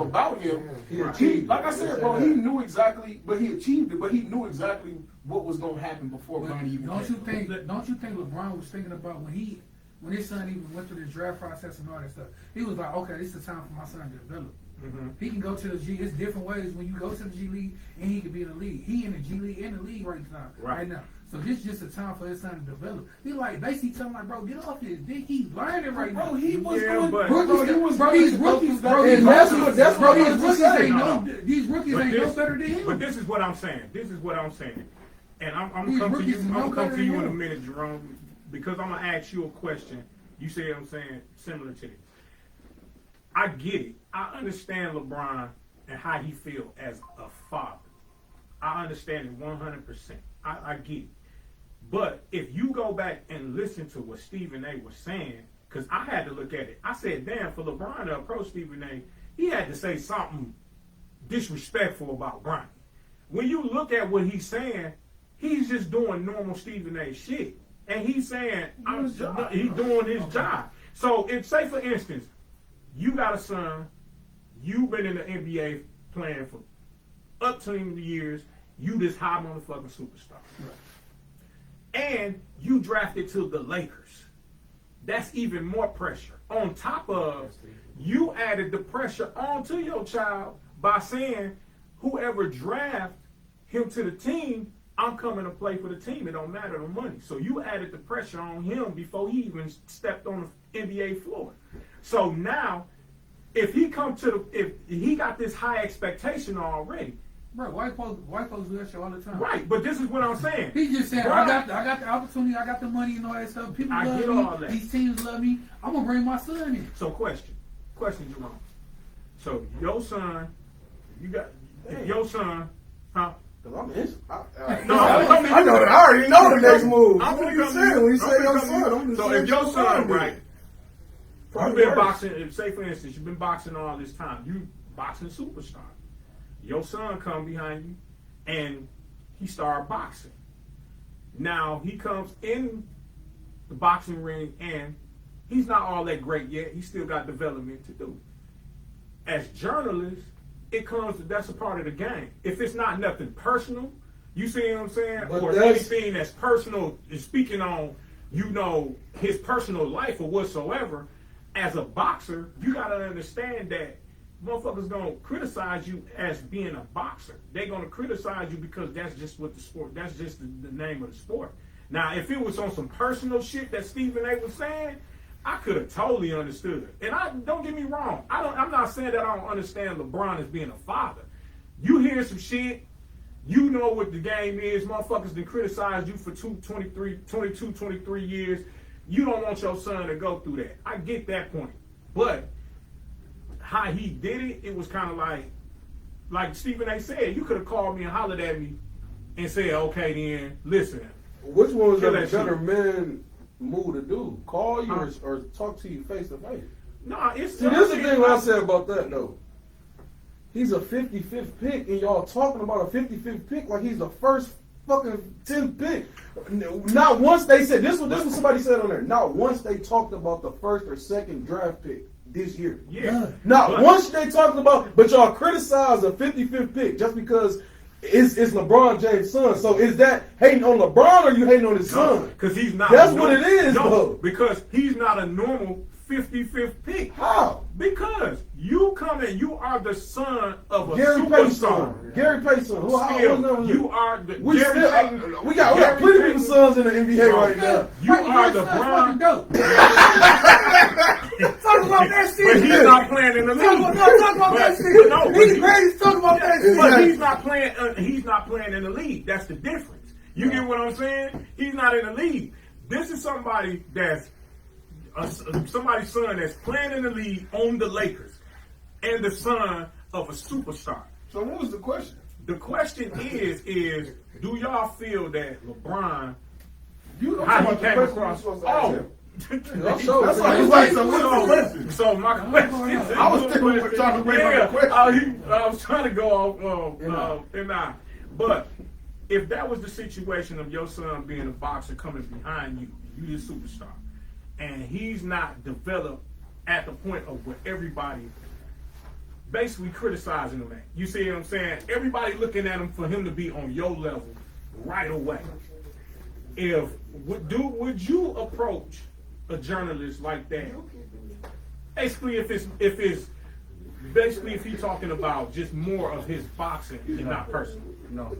about him. He He, achieved like I it. said, bro, he knew exactly, but he achieved it, but he knew exactly what was going to happen before But Bronny even don't you came. think LeBron was thinking about when his son even went through the draft process and all that stuff? He was like, okay, this is the time for my son to develop. Mm-hmm. He can go to the G. It's different ways when you go to the G League and he can be in the league. He in the G League, in the league right now. So this is just a time for his son to develop. He like basically telling like, bro, get off his dick. He's learning right now. Bro, he was Yeah, going, but- bro, he was Bro, going these to go rookies, through bro, that- these And that's what bro, I'm these rookies saying. ain't No. these rookies But ain't this- no better than him. But this is what I'm saying. This is what I'm saying. And I'm These come to you. rookies is I'm no come better to than you in a him. minute, Jerome, because I'm gonna ask you a question. You say what I'm saying similar to this. I get it. I understand LeBron and how he feel as a father. I understand it 100%. I get it. But if you go back and listen to what Stephen A. was saying, because I had to look at it. I said, damn, for LeBron to approach Stephen A., he had to say something disrespectful about Bronny. When you look at what he's saying, he's just doing normal Stephen A. shit. And he's saying, he's doing his job. So if, say for instance, you got a son, you've been in the NBA playing for up to the years, you this high motherfucking superstar. Right. And you drafted to the Lakers. That's even more pressure. On top of, you added the pressure onto your child by saying, whoever draft him to the team, I'm coming to play for the team. It don't matter the money. So you added the pressure on him before he even stepped on the NBA floor. So now, if he got this high expectation already, Bro, white folks do that shit all the time. right? But this is what I'm saying. He's just saying, Right. I got the opportunity, I got the money and all that stuff. People I love get me. all that. These teams love me. I'm gonna bring my son in. So question, Jerome. So your son, your son, huh? Cause I'm in. No, I know that. I already know the next move. I'm What gonna you come saying to when you I'm say gonna your come son? to I'm just so saying if your son, did. right? You've Probably been worse. boxing. Say for instance, you've been boxing all this time. You boxing superstar. Your son come behind you, and he started boxing. Now he comes in the boxing ring, and he's not all that great yet. He still got development to do. As journalists, that's a part of the game. If it's not nothing personal, you see what I'm saying, But or that's- anything that's personal is speaking on, his personal life or whatsoever. As a boxer, you gotta understand that motherfuckers gonna criticize you as being a boxer. They're gonna criticize you because that's just what the sport. That's just the name of the sport. Now, if it was on some personal shit that Stephen A. was saying, I could have totally understood. And don't get me wrong. I'm not saying that I don't understand LeBron as being a father. You hear some shit, you know what the game is. Motherfuckers done criticized you for 22, 23 years. You don't want your son to go through that. I get that point. But how he did it, it was kind of like Stephen A. said, you could have called me and hollered at me and said, okay then, listen. Which one was Kill the that better shit. man move to do? Call you or talk to you face to face? Nah, it's See, this is the thing I said about that though. He's a 55th pick, and y'all talking about a 55th pick like he's the first fucking 10th pick. Not once they said this. Was somebody said on there. Not once they talked about the first or second draft pick this year. Yeah. Not once they talking about, but y'all criticize a 55th pick just because it's LeBron James' son. So is that hating on LeBron or you hating on his son? Because he's not. That's what it is, no, though. because he's not a normal 55th pick. How? Because you come in, you are the son of a Gary superstar. Payson. Who? Still, you are the We Gary still, Payton. we got Gary plenty of Payton. people's sons in the NBA right now. You are LeBron. Talk about that shit. But he's not playing in the league. Talk about that shit. No, He's ready to talk about that shit. But he's not playing. He's not playing in the league. That's the difference. You get what I'm saying? He's not in the league. This is somebody that's somebody's son that's playing in the league on the Lakers, and the son of a superstar. So what was the question? The question is do y'all feel that LeBron, You how he about the came question across? you were supposed to ask Oh. him. That's why he's like, so what's the question? So my question. I was thinking we were trying to bring up the question. I was trying to go off but if that was the situation of your son being a boxer coming behind you, you the superstar, and he's not developed at the point of where everybody basically criticizing him at. You see what I'm saying? Everybody looking at him for him to be on your level right away. Would you approach a journalist like that? Basically, if he's talking about just more of his boxing and not personal. No,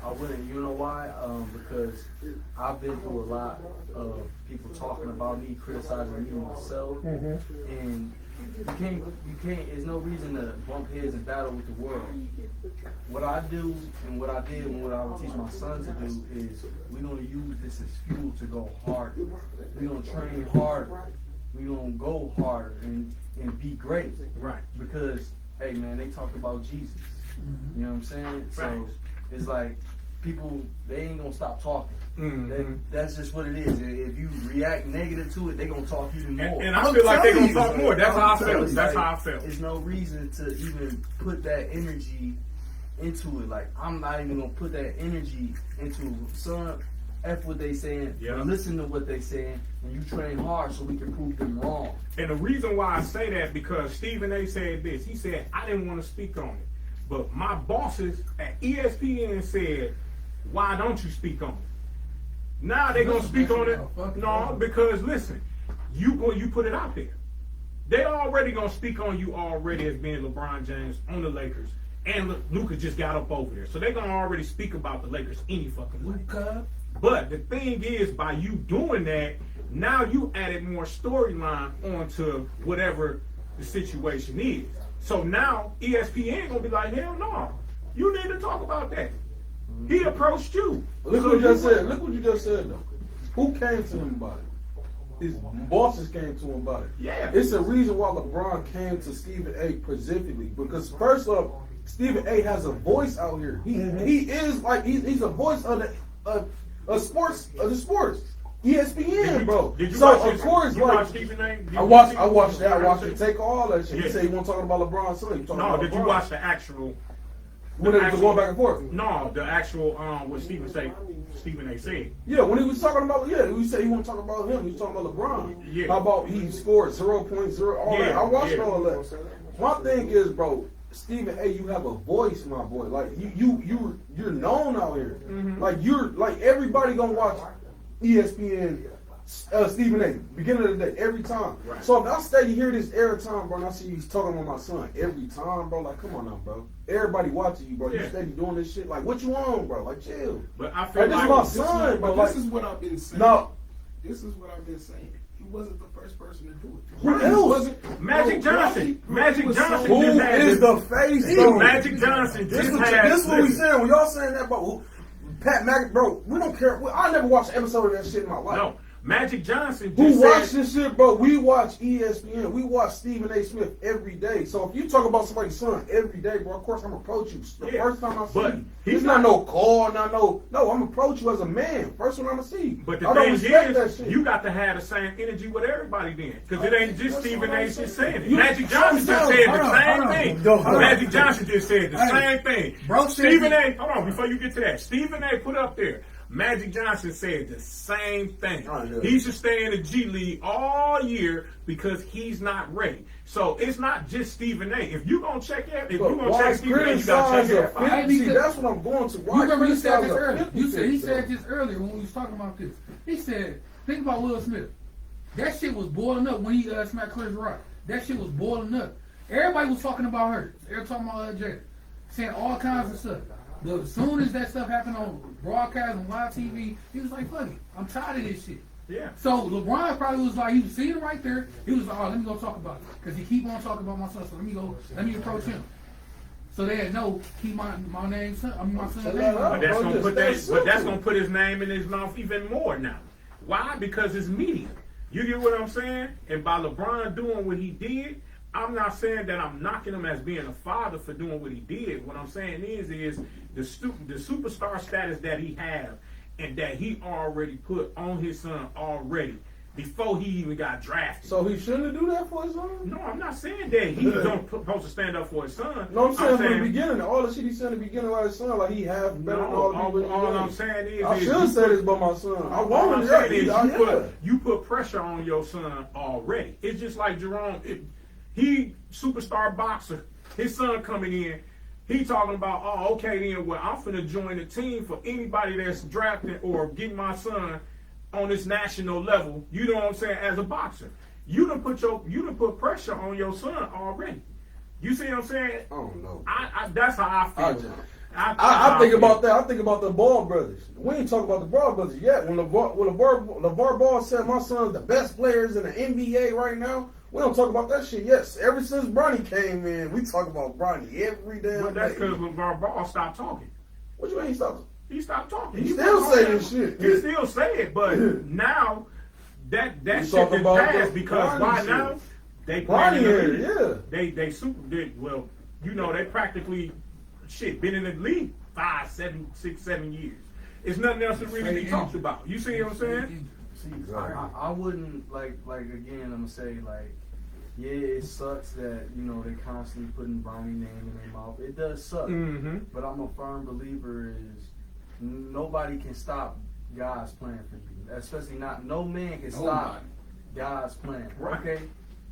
I wouldn't. You know why? Because I've been through a lot of people talking about me, criticizing me myself, and you can't. There's no reason to bump heads and battle with the world. What I do and what I did and what I would teach my son to do is we're gonna use this as fuel to go harder. We're gonna train harder. We're gonna go harder and be great. Right. Because hey man, they talk about Jesus. You know what I'm saying? So it's like people, they ain't gonna stop talking. That's just what it is. If you react negative to it, they gonna talk even more. And I feel like they gonna talk more. That's how I felt. That's how I felt. There's no reason to even put that energy into it. Like I'm not even gonna put that energy into son. F what they saying. Yeah. Listen to what they saying, and you train hard so we can prove them wrong. And the reason why I say that because Stephen A. said this. He said I didn't want to speak on it. But my bosses at ESPN said, why don't you speak on it? Now they're going to speak on it. No, because listen, you put it out there. They already going to speak on you already as being LeBron James on the Lakers. And Luka just got up over there. So they're going to already speak about the Lakers any fucking way. But the thing is, by you doing that, now you added more storyline onto whatever the situation is. So now ESPN gonna be like, hell no, you need to talk about that. He approached you. Look what you just said. Look what you just said though. Who came to him about it? His bosses came to him about it. Yeah. It's a reason why LeBron came to Stephen A. specifically. Because first off, Stephen A. has a voice out here. He is like he's a voice of the sports. ESPN, bro. Did you so watch of course, you like watch Stephen A? I watched that. I watched it. Take all that shit. Yeah. He said he wasn't talking about LeBron's son. He talking No, about did you LeBron. watch the actual? When they was going back and forth? No, the actual what Stephen A. said. Yeah, when he was talking about he said he wasn't talking about him. He was talking about LeBron. Yeah. How about he scored 0.0 all that? I watched all that. My thing is, bro, Stephen A., you have a voice, my boy. Like you're known out here. Like you're like everybody gonna watch ESPN. Stephen A. Beginning of the day, every time. Right. So if I stay here this every time, bro, and I see he's talking about my son every time, bro, like, come on now, bro. Everybody watching you, bro. Yeah. You steady doing this shit. Like, what you on, bro? Like, chill. But I feel Like, like this is my son, bro. This Like, is what I've been saying. no. This is what I've been saying. He wasn't the first person to do it. Who else? Magic Johnson. Magic Johnson. Who just had is this- the face, though? Magic Johnson This just had. is what we saying. When y'all saying that about Pat McAfee, bro, we don't care. I never watched an episode of that shit in my life. No, Magic Johnson just Who watch said. this shit, bro? We watch ESPN. We watch Stephen A. Smith every day. So if you talk about somebody's son every day, bro, of course I'm approach you. The Yeah, first time I see but you. he's It's not not- no call, no, I'm approach you as a man. First one I'm gonna see. But the I don't thing respect that is, shit. you got to have the same energy with everybody then. Because it ain't just That's Stephen what A. I'm just saying. saying it. You- Magic Johnson just Hold said on, the same hold on. thing. Hold on. Magic Johnson just said the Hey, same thing. bro said Stephen he- A. Hold on, before you get to that. Stephen A. put up there. Magic Johnson said the same thing. I know. He should stay in the G League all year because he's not ready. So it's not just Stephen A. If you gonna check it, if you gonna why check Stephen A, you gotta check criticize it. a 50? See, that's what I'm going to. You Why remember you said this criticize a earlier. 50? He said this earlier when we was talking about this. He said, think about Will Smith. That shit was boiling up when he smacked Chris Rock. That shit was boiling up. Everybody was talking about her. Everybody talking about Jada. Saying all kinds of stuff. As soon as that stuff happened on broadcast and live TV, he was like, fuck it. I'm tired of this shit. Yeah. So LeBron probably was like, he was seeing it right there. He was like, oh, let me go talk about it. Because he keep on talking about my son. So let me approach him. So they had no, keep my name, my son's name. But that's gonna put that's gonna put his name in his mouth even more now. Why? Because it's media. You get what I'm saying? And by LeBron doing what he did, I'm not saying that I'm knocking him as being a father for doing what he did. What I'm saying is the superstar status that he have and that he already put on his son already before he even got drafted. So he shouldn't do that for his son? No, I'm not saying that he's supposed to stand up for his son. No, I'm saying from the beginning. All the shit he said in the beginning about his son, like he has better than all the people. All I'm saying is I should say this about my son. I want him. You put pressure on your son already. It's just like Jerome. He superstar boxer. His son coming in. He talking about, oh, okay then. Well, I'm finna join the team for anybody that's drafting or getting my son on this national level. You know what I'm saying? As a boxer, you done put pressure on your son already. You see what I'm saying? I don't know. That's how I feel. I think about that. I think about the Ball brothers. We ain't talking about the Ball brothers yet. When LeVar Ball said my son's the best players in the NBA right now, we don't talk about that shit. Yes, ever since Bronny came in, we talk about Bronny every damn day. But that's because LeVar Ball stopped talking. What you mean he stopped? He stopped talking. He still saying shit. He still say it, but now that shit is passed because why now? They Bronny here, yeah. They well, you know, they practically been in the league 5, 7, 6, 7 years. It's nothing else to really be talked about. You see what I'm saying? See, I wouldn't like again. I'm gonna say like, yeah, it sucks that they constantly putting Bronny name in their mouth. It does suck, but I'm a firm believer is nobody can stop God's plan for you. Especially no man can stop God's plan. Right.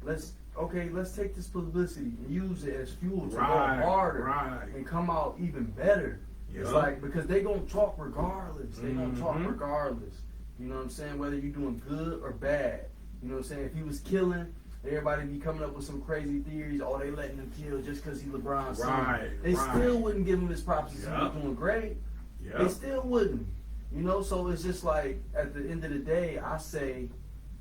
Let's take this publicity and use it as fuel to go harder and come out even better. Yeah. It's like, because they gonna talk regardless. They gonna talk regardless. You know what I'm saying? Whether you're doing good or bad. You know what I'm saying? If he was killing, everybody be coming up with some crazy theories. Oh, they letting him kill just because he LeBron's son. They still wouldn't give him his props if he was doing great. They still wouldn't. So it's just like, at the end of the day, I say,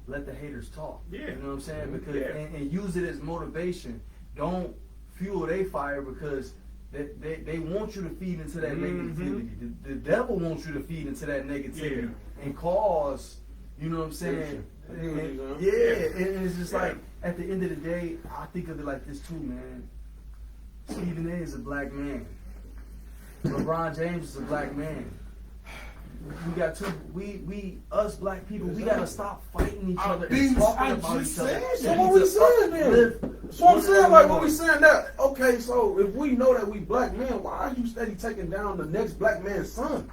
let the haters talk. Yeah. You know what I'm saying? Because and use it as motivation. Don't fuel their fire because they want you to feed into that negativity. The devil wants you to feed into that negativity and cause, you know what I'm saying? And it's just like, at the end of the day, I think of it like this too, man. Stephen A. is a black man. LeBron James is a black man. We got us black people, we gotta stop fighting each other and talking about each other. So what we saying then? So I'm saying, like, when we saying that, okay, so if we know that we black men, why are you steady taking down the next black man's son?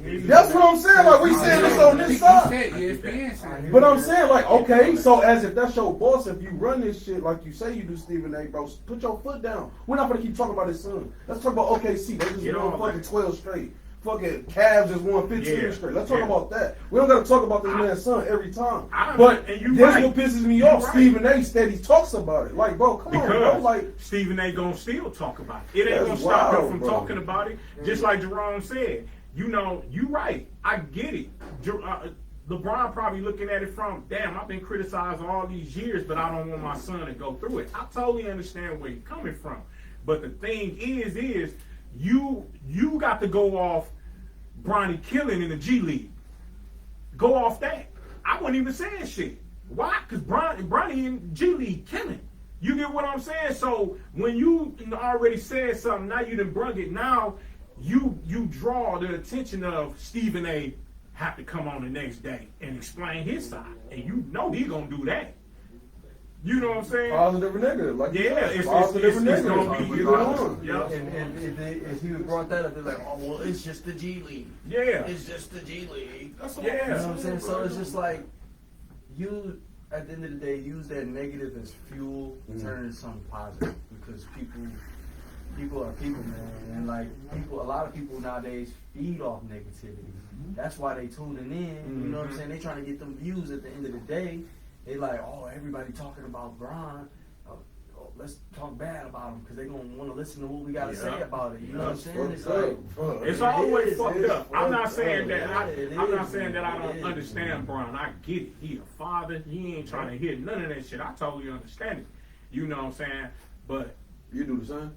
That's what I'm saying. Like, we saying this on this side. But I'm saying, like, okay, so as if that's your boss, if you run this shit like you say you do, Stephen A. Bro, put your foot down. We're not gonna keep talking about his son. Let's talk about OKC. They just won fucking 12 straight. Fucking Cavs just won 15 straight. Let's talk about that. We don't gotta talk about this man's son every time. But that's what pisses me off. Stephen A. steady talks about it. Like, bro, come on, bro. Like, Stephen A. gonna still talk about it. It ain't gonna stop him from talking about it. Just like Jerome said. You right. I get it. LeBron probably looking at it from, damn, I've been criticized all these years, but I don't want my son to go through it. I totally understand where you're coming from. But the thing is you got to go off Bronny killing in the G League. Go off that. I wasn't even saying shit. Why? Because Bronny in G League killing. You get what I'm saying? So when you already said something, now you done brung it. Now you draw the attention of Stephen A. have to come on the next day and explain his side. And you know he's going to do that. You know what I'm saying? Positive or negative, like it's positive or negative. gonna be Either one. Yeah. And if you brought that up, they're like, oh well, it's just the G League. Yeah. It's just the G League. That's all. Yeah. You know what I'm saying? So it's just like you, at the end of the day, use that negative as fuel, turn it into something positive, because people are people, man, and like a lot of people nowadays feed off negativity. That's why they tuning in. You know what I'm saying? They trying to get them views. At the end of the day, they like, oh, everybody talking about Bron. Let's talk bad about him because they gonna want to listen to what we gotta say about it. You know what I'm saying? It's like it's always fucked up. I'm not saying that I'm not saying that I don't understand Bron. I get it. He a father. He ain't trying to hear none of that shit. I totally understand it. You know what I'm saying? But you do the same.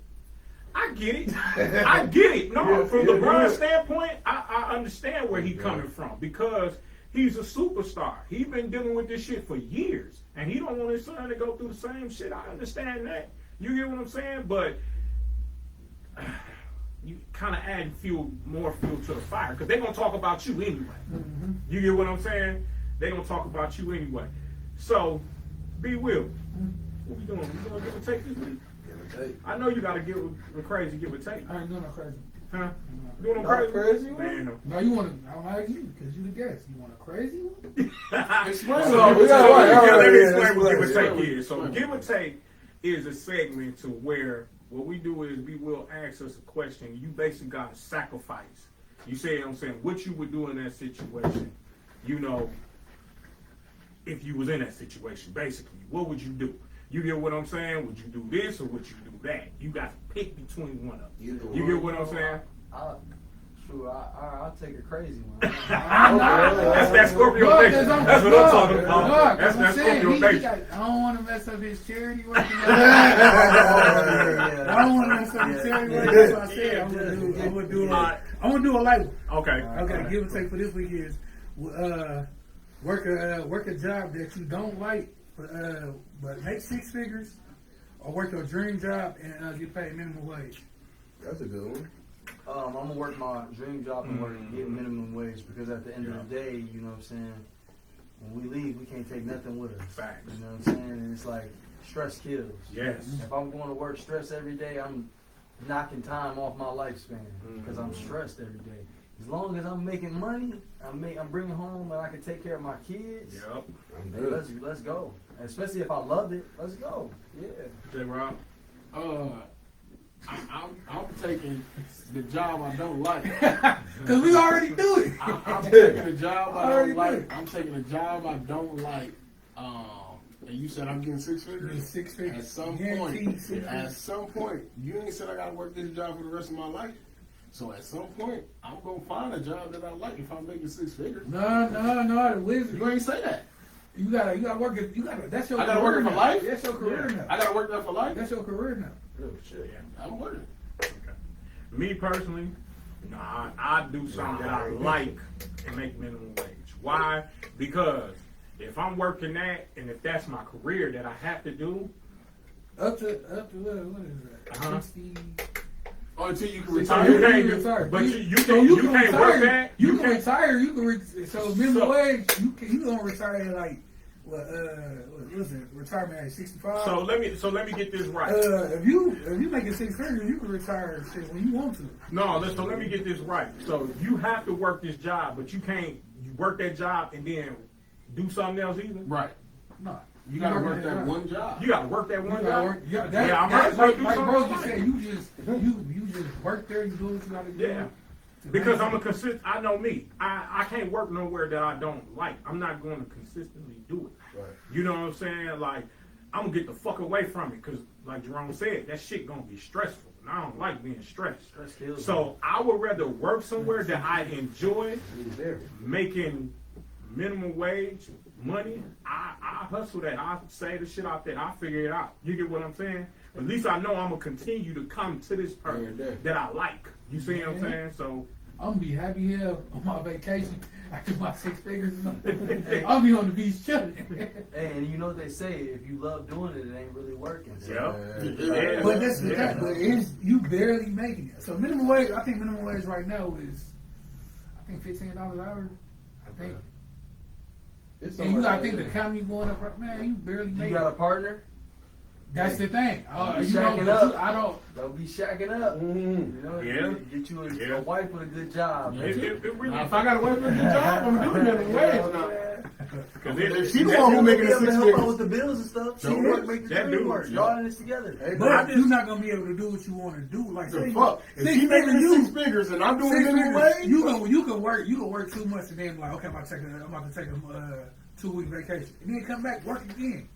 I get it. I get it. No, from LeBron's standpoint, I understand where he's coming from because he's a superstar. He's been dealing with this shit for years, and he don't want his son to go through the same shit. I understand that. You get what I'm saying? But you kind of add more fuel to the fire because they're gonna talk about you anyway. You get what I'm saying? They're gonna talk about you anyway. So, be Will. What we doing? We gonna give a take this week? I know you gotta give a crazy give or take. I ain't doing no crazy. Huh? You want a crazy one? Man, no, you want to? I don't like you because you the guest. You want a crazy one? Explain. Let me explain what give or take is. So give or take is a segment to where what we do is we will ask us a question. You basically got to sacrifice. You say, I'm saying, what you would do in that situation. You know, if you was in that situation, basically, what would you do? You get what I'm saying? Would you do this or would you do that? You got to pick between one of them. You get what I'm saying? I'll take a crazy one. That's that Scorpio thing. That's what I'm talking about. That's that Scorpio thing. I don't want to mess up his charity work. I don't want to mess up his charity work. That's what I said. I'm gonna do a light one. Okay. Give or take for this week is work a job that you don't like, but make six figures, or work your dream job and get paid minimum wage. That's a good one. I'm gonna work my dream job and get minimum wage because at the end of the day, you know what I'm saying, when we leave, we can't take nothing with us. Facts. You know what I'm saying? And it's like stress kills. Yes. If I'm going to work stressed every day, I'm knocking time off my lifespan because I'm stressed every day. As long as I'm making money, I'm bringing home and I can take care of my kids. Yep. I'm good. Let's go. And especially if I love it, let's go. Yeah. J-Rob? I'm taking the job I don't like. Because we already do it. I'm taking the job I don't like. I'm taking a job I don't like. And you said I'm getting six figures? 6 figures. At some point, you ain't said I got to work this job for the rest of my life. So at some point, I'm going to find a job that I like if I'm making six figures. No, the wizard. You ain't say that. You gotta work it. That's your. I gotta work it for life. That's your career now. I gotta work that for life. That's your career now. Oh, shit, yeah. I'm working. Okay. Me personally, I do something that I like and make minimum wage. Why? Because if I'm working that and if that's my career that I have to do, up to what is that? 60. Oh, until you can retire. retire. you can't work that. You can retire. So minimum wage. You gonna retire at like what is it? Retirement at 65. So let me get this right. If you making 6 figures, you can retire shit when you want to. So let me get this right. So you have to work this job, but you can't work that job and then do something else either. Right. No. You gotta work that one job. You gotta work that one job. I'm like bro just said. You just work there. You do what you gotta do. Yeah. Because I'm I know me. I can't work nowhere that I don't like. I'm not going to consistently do it. Right. You know what I'm saying? Like, I'm going to get the fuck away from it. Because, like Jerome said, that shit going to be stressful. And I don't like being stressed. Stress kills. So, I would rather work somewhere that I enjoy making minimum wage money. I hustle that. I say the shit out there. I figure it out. You get what I'm saying? At least I know I'm going to continue to come to this person that I like. You see what I'm saying? So I'm gonna be happy here on my vacation after my 6 figures. I'll be on the beach chilling. Hey, and you know what they say, if you love doing it, it ain't really working. So. Yeah. But that's the thing. But it's you barely making it. So minimum wage, I think minimum wage right now is, $15 an hour. I think. It's And you gotta think the economy going up, man. You barely You make got a it. partner? That's the thing. Don't be You know, shacking but up. I don't. Don't be shacking up. Mm-hmm. You know, Yeah. get you Yeah. a wife with a good job. Man. It really, Now, if I got a wife with a good job, I'm doing minimum wage now. because If she the one who making the able to six help out figures. with the bills and stuff. She Sure. work, make the That dream do. work. Yeah. Y'all in this together. Hey, But you're not gonna be able to do what you want to do. Like the say, fuck? If six she making figures, the six figures and I'm doing six minimum figures, wage, you can work too much and then be like, okay, I'm about to take a 2-week vacation and then come back work again.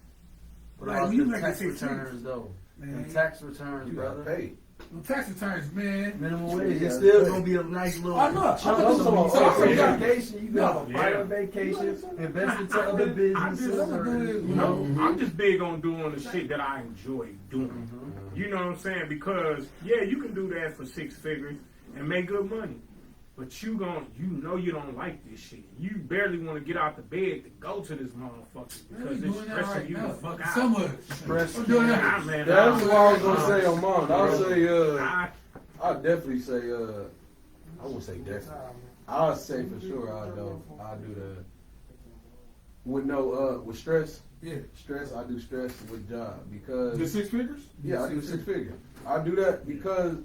What Like, about when you the make tax the six returns figures, though? man, The tax returns, You gotta brother. pay. them tax returns, man. Minimum wage. Yeah, It's still yeah. gonna be a nice little I know. chunk. I know. So when you So take I a vacation, you can have a Yeah. private vacation, invest into other businesses. you know, I'm just big on doing the shit that I enjoy doing. Mhm. You know what I'm saying? Because yeah, you can do that for 6 figures and make good money. But you don't like this shit. You barely want to get out the bed to go to this motherfucker because it's stressing you the fuck out. So much. Stress. I'm doing that. Nah, man, That's nah. what I was gonna say on mine. I'll say, I- I'd definitely say, I won't say definitely. I'll say for sure I'll do the, with stress. Yeah. Stress, I do stress with job because. the six figures? Yeah, I do 6 figures. I do that because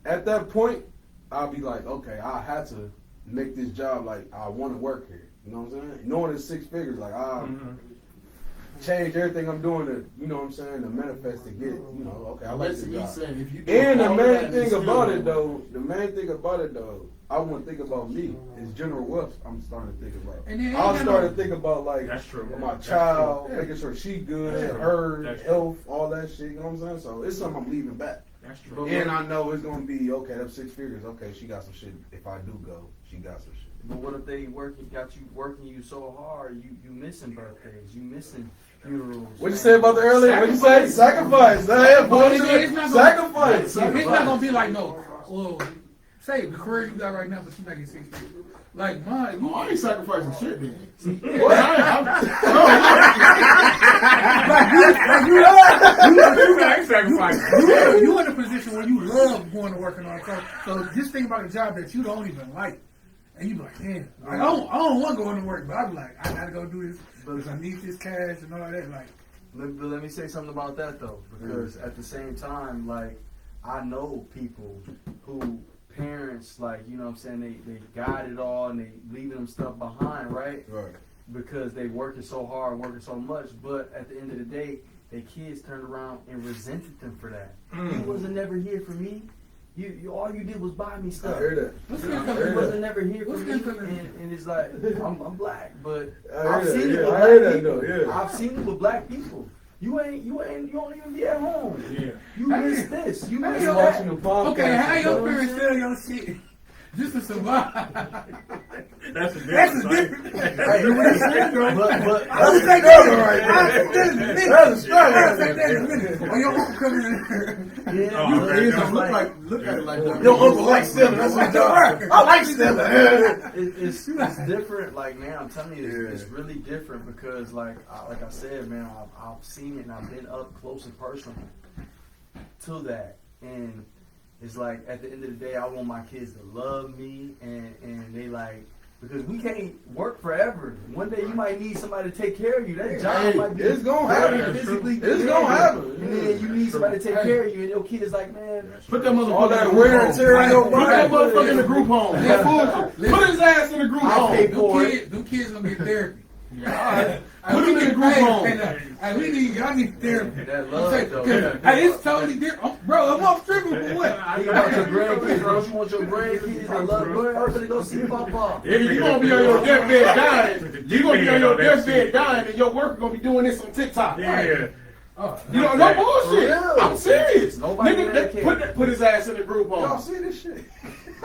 at that point, I'll be like, okay, I had to make this job like I want to work here. You know what I'm saying? Knowing it's 6 figures, like I'll change everything I'm doing to, you know what I'm saying, to manifest to get, you know, okay, I like this He's job. saying if you do And the all main that, thing it's about still it though, I won't think about me. It's general wealth I'm starting to think about. And then I'll ain't start no- to think about like That's true. my That's child, true. making sure she good, That's true. her That's health, all that shit, you know what I'm saying? So it's something I'm leaving back. That's true. And I know it's gonna be okay. Them 6 figures. Okay, she got some shit. If I do go, she got some shit. But what if they got you working so hard, you missing birthdays, you missing funerals. What you say about the earlier? What you say? Sacrifice. Yeah, But it's not gonna- sacrifice. It's not gonna be like no. Well, say the career you got right now, but you making 6 figures. Like mine, Oh, I ain't sacrificing shit then. you in a position where you love going to work and all that. So just think about a job that you don't even like. And you be like, damn, like, I don't want to go into work, but I be like, I gotta go do this because I need this cash and all that. Like, But let me say something about that though, because at the same time, like, I know people who parents, like, you know what I'm saying, they got it all and they leaving them stuff behind, right? Right. Because they working so hard, working so much, but at the end of the day, their kids turned around and resented them for that. You wasn't never here for me. You all you did was buy me I stuff. hear that. what's I good hear for You that. wasn't never here for What's me, good for them? and it's like I'm black, but I hear I've that, seen it yeah, with I black hear that people. though, yeah. I've seen it with black people. You don't even be at home. Yeah. You miss this. You miss You Hey, watching that. the podcast. okay, how and your stuff. parents sell your shit just to survive? That's a That's difference. a right? different. Hey, but I was That's a thinking struggle right there. That's a struggle. I was thinking that in a minute. Or your uncle coming in. yeah, Oh, but okay. it's Don't like- Look at it like that. Your uncle likes stealing. That's what I like stealing. it's different. Like, man, I'm telling you, it's really different because, like I said, man, I've seen it and I've been up close and personal to that, and it's like at the end of the day, I want my kids to love me, and they like. Because we can't work forever. One day you might need somebody to take care of you. That job might be It's gonna happen. physically It's gonna happen. And then you need somebody to take care of you, and your kid is like, man, Put that motherfucker All that in the wear group and tear on home. your Put that body. motherfucker in the group home. That fool- Put his ass in the group I'll pay home. for it. Them kids gonna get therapy. Put him in the group home. And we need y'all need therapy. that love, though. Hey, it's totally different. Oh, bro, I'm off tripping for what? Think about your grandkids, bro. You want your grandkids to love, bro. Everybody go see Papa. If you gonna be on your deathbed dying, you gonna be on your deathbed dying, and your worker gonna be doing this on TikTok. Yeah. Oh, You know, no bullshit. real. I'm serious. Nobody Nigga, really cares. put his ass in the group Y'all home. see this shit?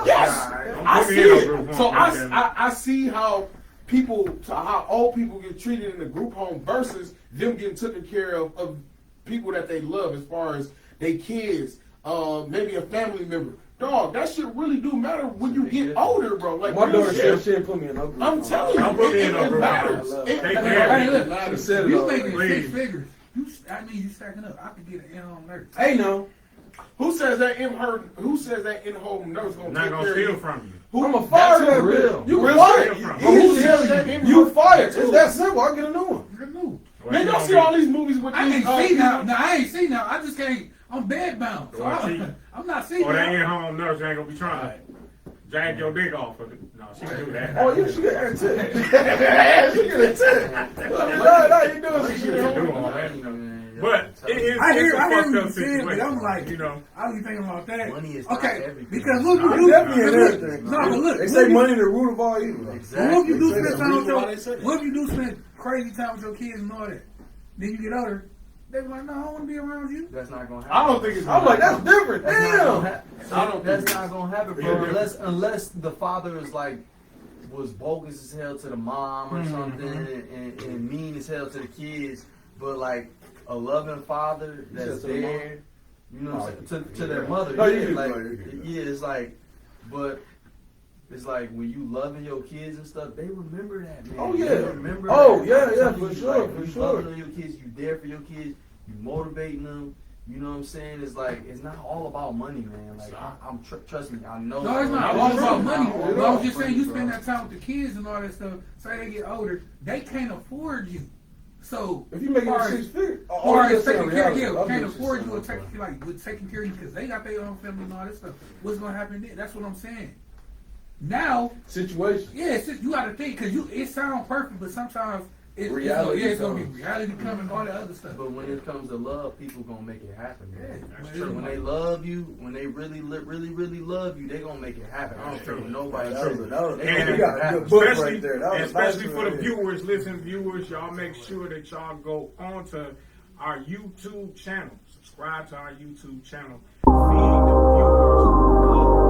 Yes, Don't I put see me in no it. group home, So goddamn it. I see how how old people get treated in the group home versus them getting taken care of people that they love, as far as they kids, maybe a family member. Dog, that shit really do matter when you get older, bro. Like My real daughter shit. said she didn't put me in no group. I'm telling Don't put me you, in no it group matters. home. It Take care of Hey, me. look, She said it you already. making Please. 6 figures. I mean, you stacking up. I could get an in-home nurse. Hey, no. Who says that in-home nurse gonna Not take gonna care steal of you? from you. I'm a fire That's that real. bitch. You Real fired. shit. Who's telling you fired? It's that simple. I get a new one. Good news. Man, y'all see all these movies with I these ain't see now. No, I ain't see now. I just can't. I'm bed bound. So Well, she- I'm not seeing Or that now. in-home nurse ain't gonna be trying to drag your dick off of it. No, she can do that. Oh, you should get her tip. She get a tip. No, you doing some She shit. can do all that. But it is I hear it's a what fucked you're up saying, but situation. I'm like, you know. I was thinking about that. Money is not okay, everything. because look, It's you definitely do. everything. No, but look, They what say if you- money the root of all evil. Exactly. What if you do They say spend the time with reason why they your, said that. what if you do spend crazy time with your kids and all that? Then you get older, they be like, no, I don't want to be around you. That's not gonna happen. I don't think it's. I'm like, that's different. That's not gonna Damn. happen. I don't That's think- not gonna happen, bro. Unless the father is like was bogus as hell to the mom or something, and mean as hell to the kids, but like a loving father You said that's to the there, you know, what I'm saying? to their Yeah. mother. No, you Yeah, can like go, you can go. yeah, it's like, but. It's like when you loving your kids and stuff, they remember that, man. Oh, They yeah. remember Oh, that. yeah, I'm yeah, telling for you, sure, like, for you sure. loving on your kids, you there for your kids, you motivating them. You know what I'm saying? It's like it's not all about money, man. Like I'm trust me, I know. No, it's not bro. all about It's money. not all But about I'm just saying, money, you bro. spend that time with the kids and all that stuff. Say they get older, they can't afford you. So, If you make it or- 6 figures, or just taking saying care, reality. yeah, I'm can't just afford saying you or that. taking care of you because they got their own family and all that stuff. What's gonna happen then? That's what I'm saying. Now, Situation. yeah, it's just you got to think because it sounds perfect, but sometimes Reality it's gonna be comes. reality coming, all that other stuff. But when it comes to love, people gonna make it happen, man. Yeah, That's but true. it's When they like- love you, when they really love you, they gonna make it happen. I don't care what nobody That says. was- They you gonna got make a it good happen. book Especially, right there. That was especially nice for the right viewers, viewers, y'all make sure that y'all go on to our YouTube channel. Subscribe to our YouTube channel. Feed the viewers love.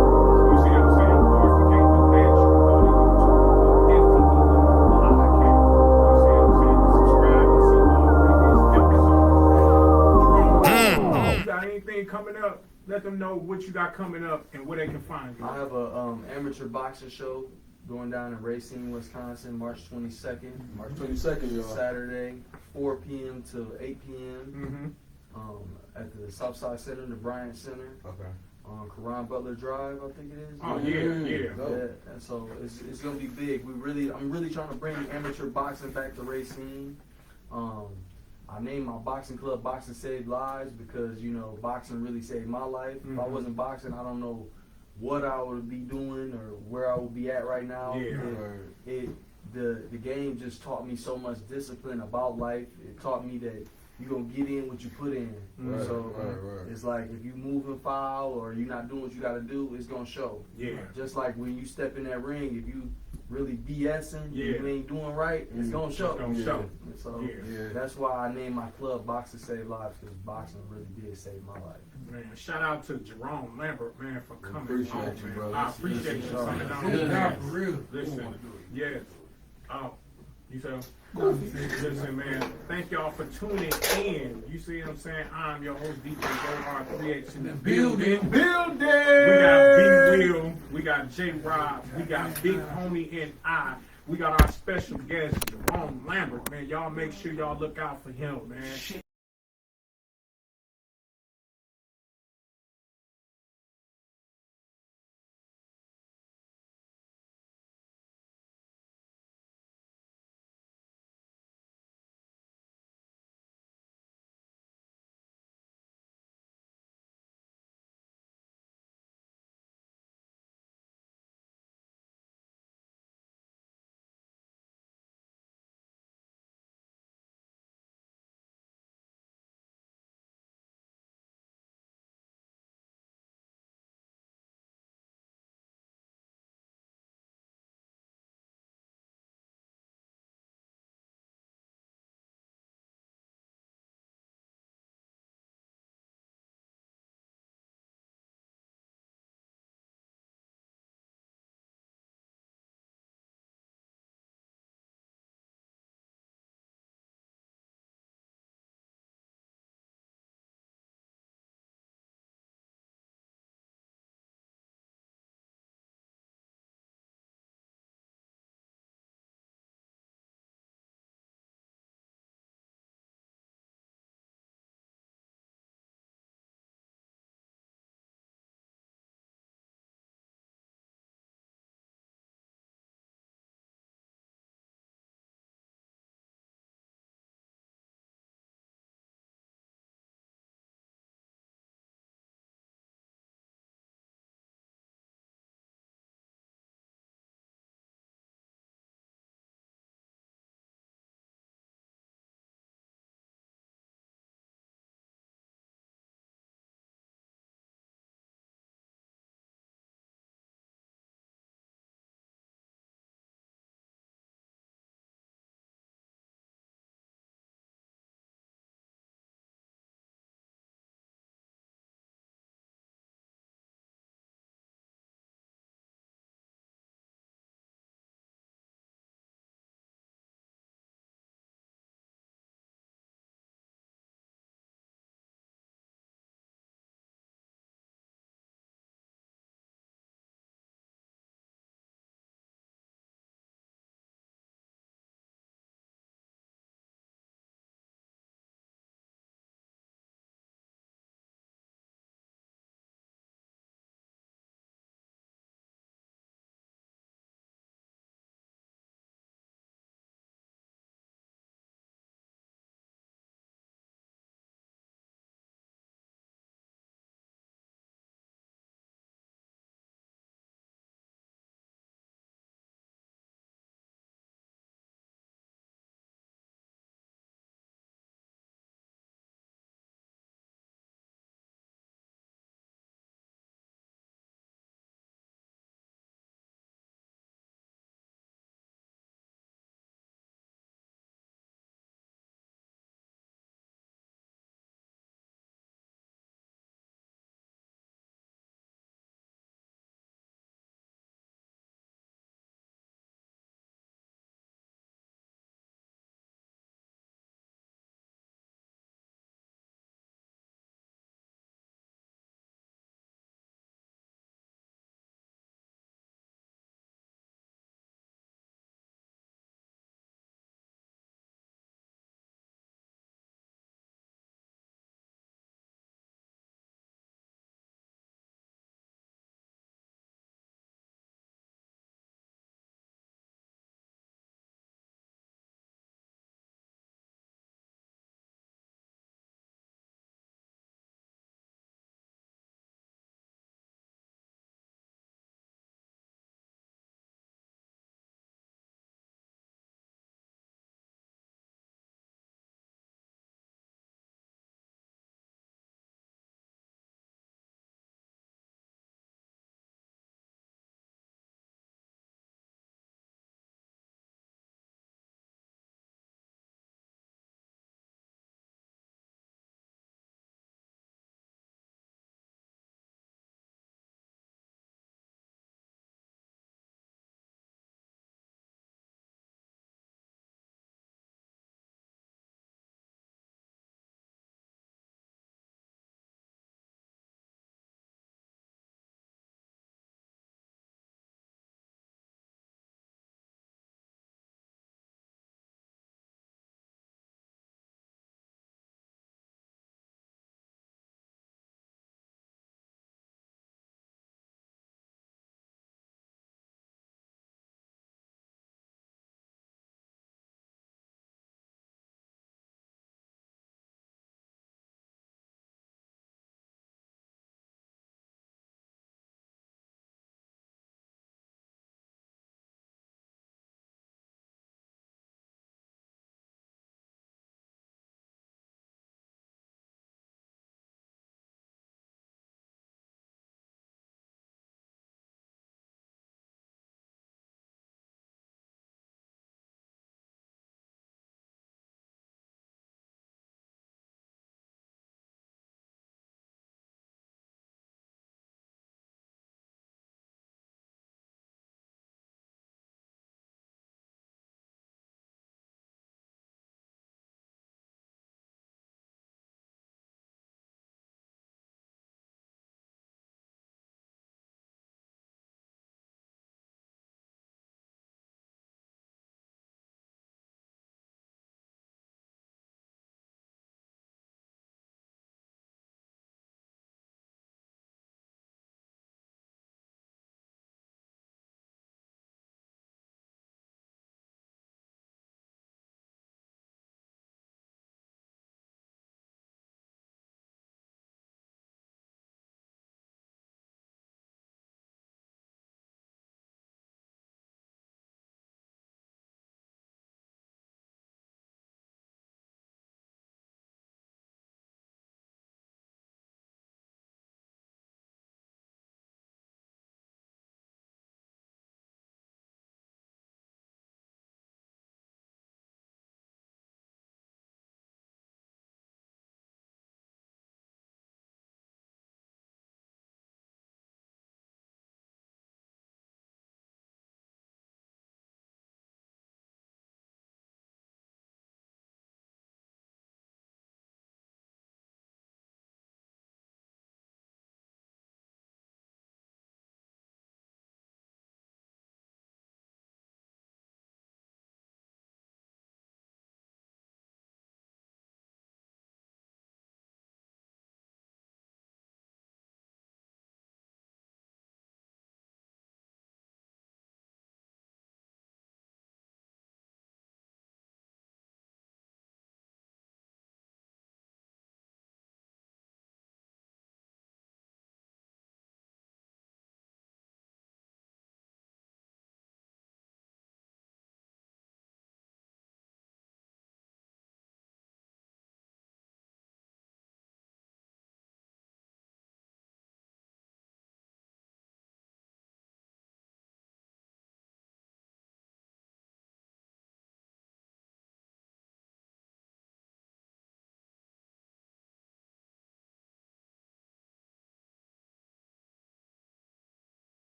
You see what I'm saying? Or if you can't do that, you can go to YouTube FTV podcast. You see what I'm saying? Subscribe and see all previous episodes. You got anything coming up? Let them know what you got coming up and where they can find you. I have a amateur boxing show going down in Racine, Wisconsin, March 22nd. March 22nd, y'all. Saturday, 4 p.m. to 8 p.m. Mm-hmm. At the Southside Center, the Bryant Center, Okay. on Karan Butler Drive, I think it is. Oh yeah, yeah. Yeah, and so it's gonna be big. I'm really trying to bring amateur boxing back to Racine. I named my boxing club Boxing Saved Lives because boxing really saved my life. If I wasn't boxing, I don't know what I would be doing or where I would be at right now. Yeah. The game just taught me so much discipline about life. It taught me that you're gonna get in what you put in. Right, So right. it's like if you moving foul or you're not doing what you gotta do, it's gonna show. Yeah. Just like when you step in that ring, if you really BSing, Yeah. you ain't doing right, it's gonna show. It's gonna show. So Yeah. that's why I named my club Boxing Save Lives, because boxing really did save my life. Man, shout out to Jerome Lambert, man, for coming Appreciate on, you, man. brother. I appreciate you coming on. Yeah, man. for real. Listen, yeah. You said, listen, man. Thank y'all for tuning in. You see what I'm saying? I'm your host, DJ Gohard 3X in the building. We got B Will, we got J Rob, we got Big Homie and I. We got our special guest, Jerome Lambert, man. Y'all make sure y'all look out for him, man.